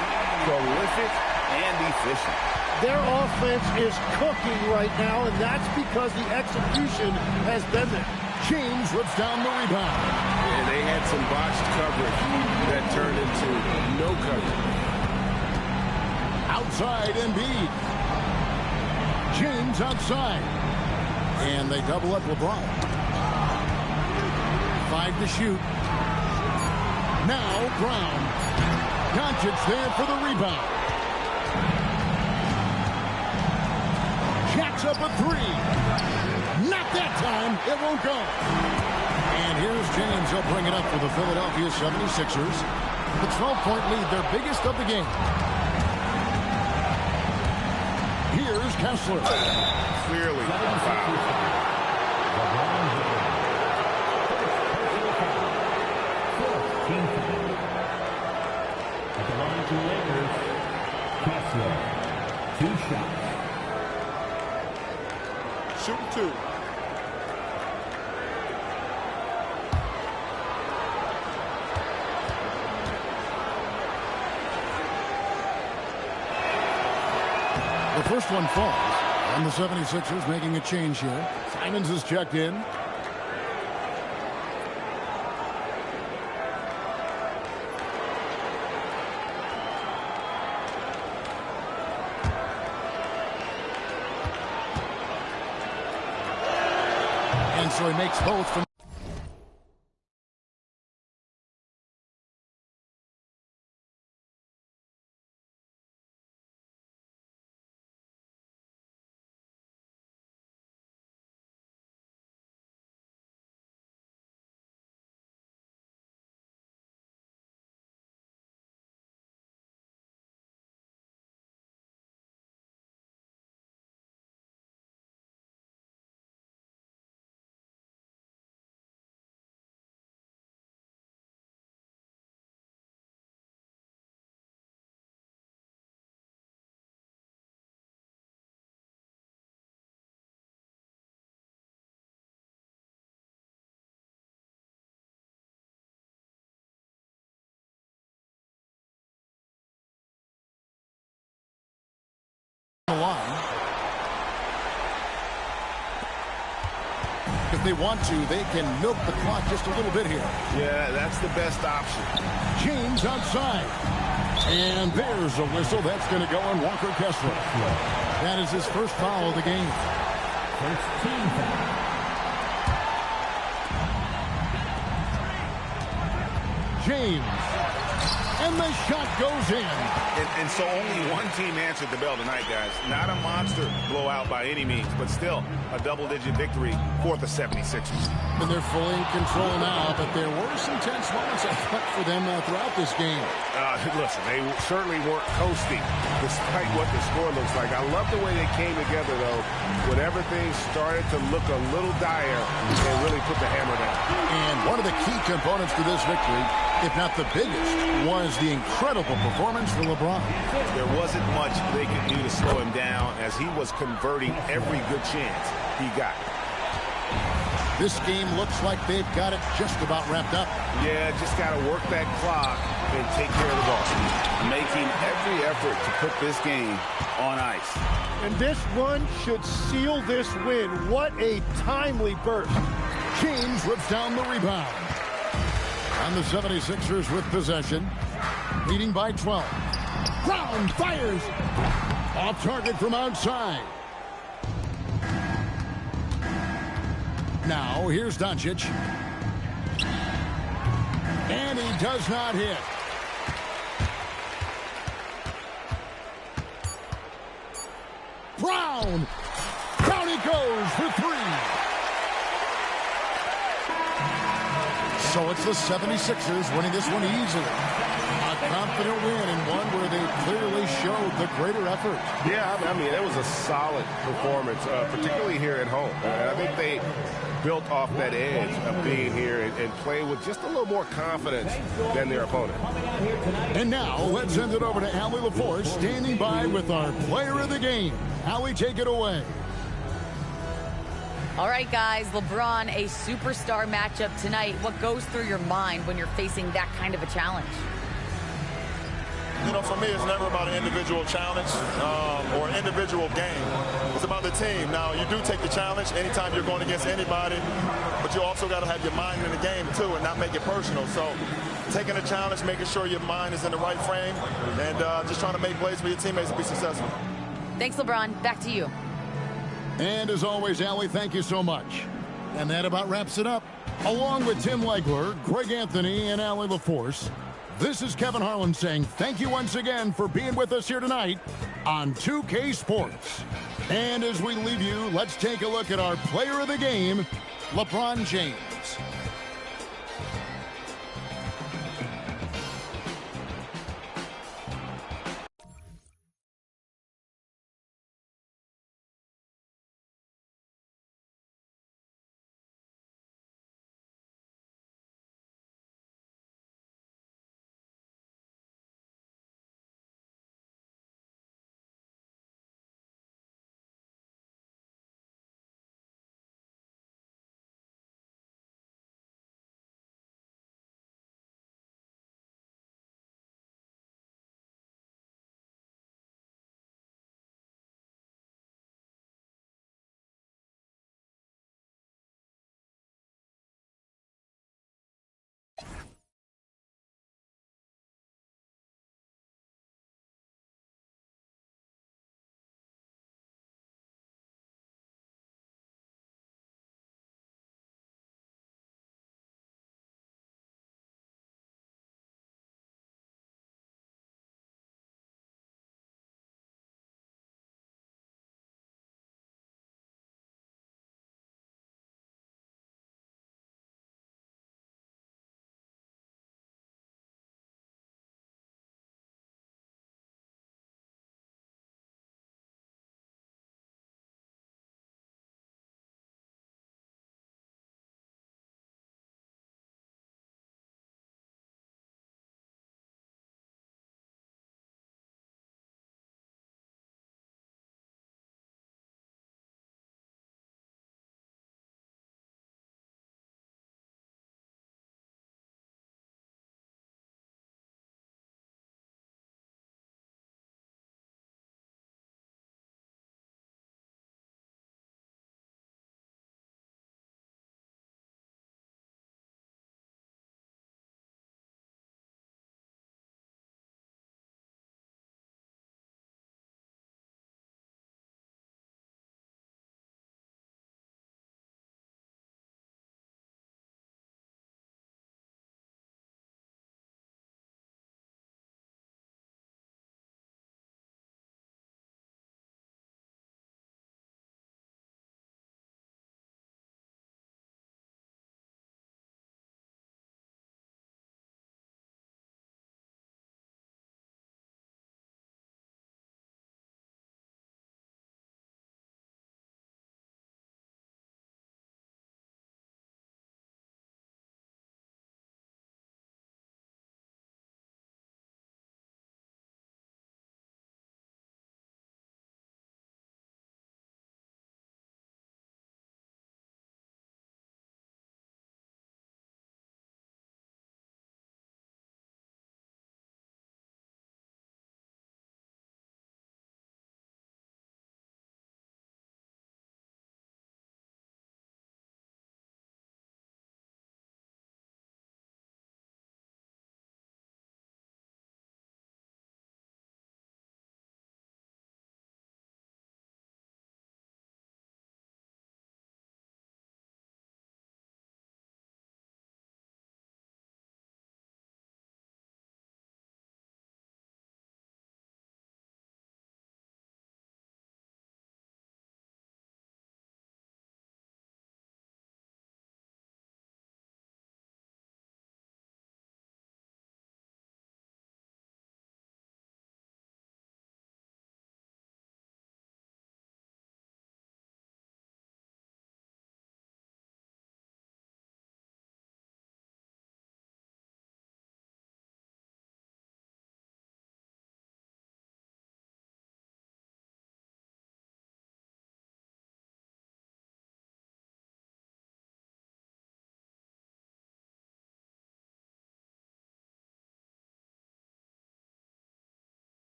Prolific and efficient. Their offense is cooking right now, and that's because the execution has been there. James rips down the rebound. And they had some botched coverage that turned into no coverage. Outside Embiid. James outside. And they double up LeBron. 5 to shoot. Now Brown. Doncic there for the rebound. Jacks up a 3. Not that time. It won't go. And here's James. He'll bring it up for the Philadelphia 76ers. The 12-point lead, their biggest of the game. Here's Kessler. Clearly a foul. At the line to Lakers, Kessler, 2 shots. Shooting 2. The first one falls. And the 76ers making a change here. Simons is checked in. And so he makes both from if they want to, they can milk the clock just a little bit here. Yeah, that's the best option. James outside. And there's a whistle. That's going to go on Walker Kessler. That is his first foul of the game. First team foul. James. And the shot goes in. And so only one team answered the bell tonight, guys. Not a monster blowout by any means, but still a double-digit victory for the 76ers. And they're fully in control now, but there were some tense moments I thought for them throughout this game. Listen, they certainly weren't coasting despite what the score looks like. I love the way they came together, though. When everything started to look a little dire, they really put the hammer down. And one of the key components to this victory, if not the biggest, was the incredible performance for LeBron. There wasn't much they could do to slow him down as he was converting every good chance he got. This game looks like they've got it just about wrapped up. Yeah, just got to work that clock and take care of the ball. Making every effort to put this game on ice. And this run should seal this win. What a timely burst. James rips down the rebound. And the 76ers with possession, leading by 12. Brown fires. Off target from outside. Now, here's Doncic. And he does not hit. Brown. Down he goes for three. So it's the 76ers winning this one easily. A confident win and one where they clearly showed the greater effort. Yeah, I mean, it was a solid performance, particularly here at home. I think they built off that edge of being here and play with just a little more confidence than their opponent. And now, let's send it over to Allie LaForce, standing by with our player of the game. Allie, take it away. All right, guys, LeBron, a superstar matchup tonight. What goes through your mind when you're facing that kind of a challenge? You know, for me, it's never about an individual challenge or an individual game. It's about the team. Now, you do take the challenge anytime you're going against anybody, but you also got to have your mind in the game, too, and not make it personal. So taking a challenge, making sure your mind is in the right frame, and just trying to make plays for your teammates to be successful. Thanks, LeBron. Back to you. And as always, Allie, thank you so much. And that about wraps it up. Along with Tim Legler, Greg Anthony, and Allie LaForce, this is Kevin Harlan saying thank you once again for being with us here tonight on 2K Sports. And as we leave you, let's take a look at our player of the game, LeBron James.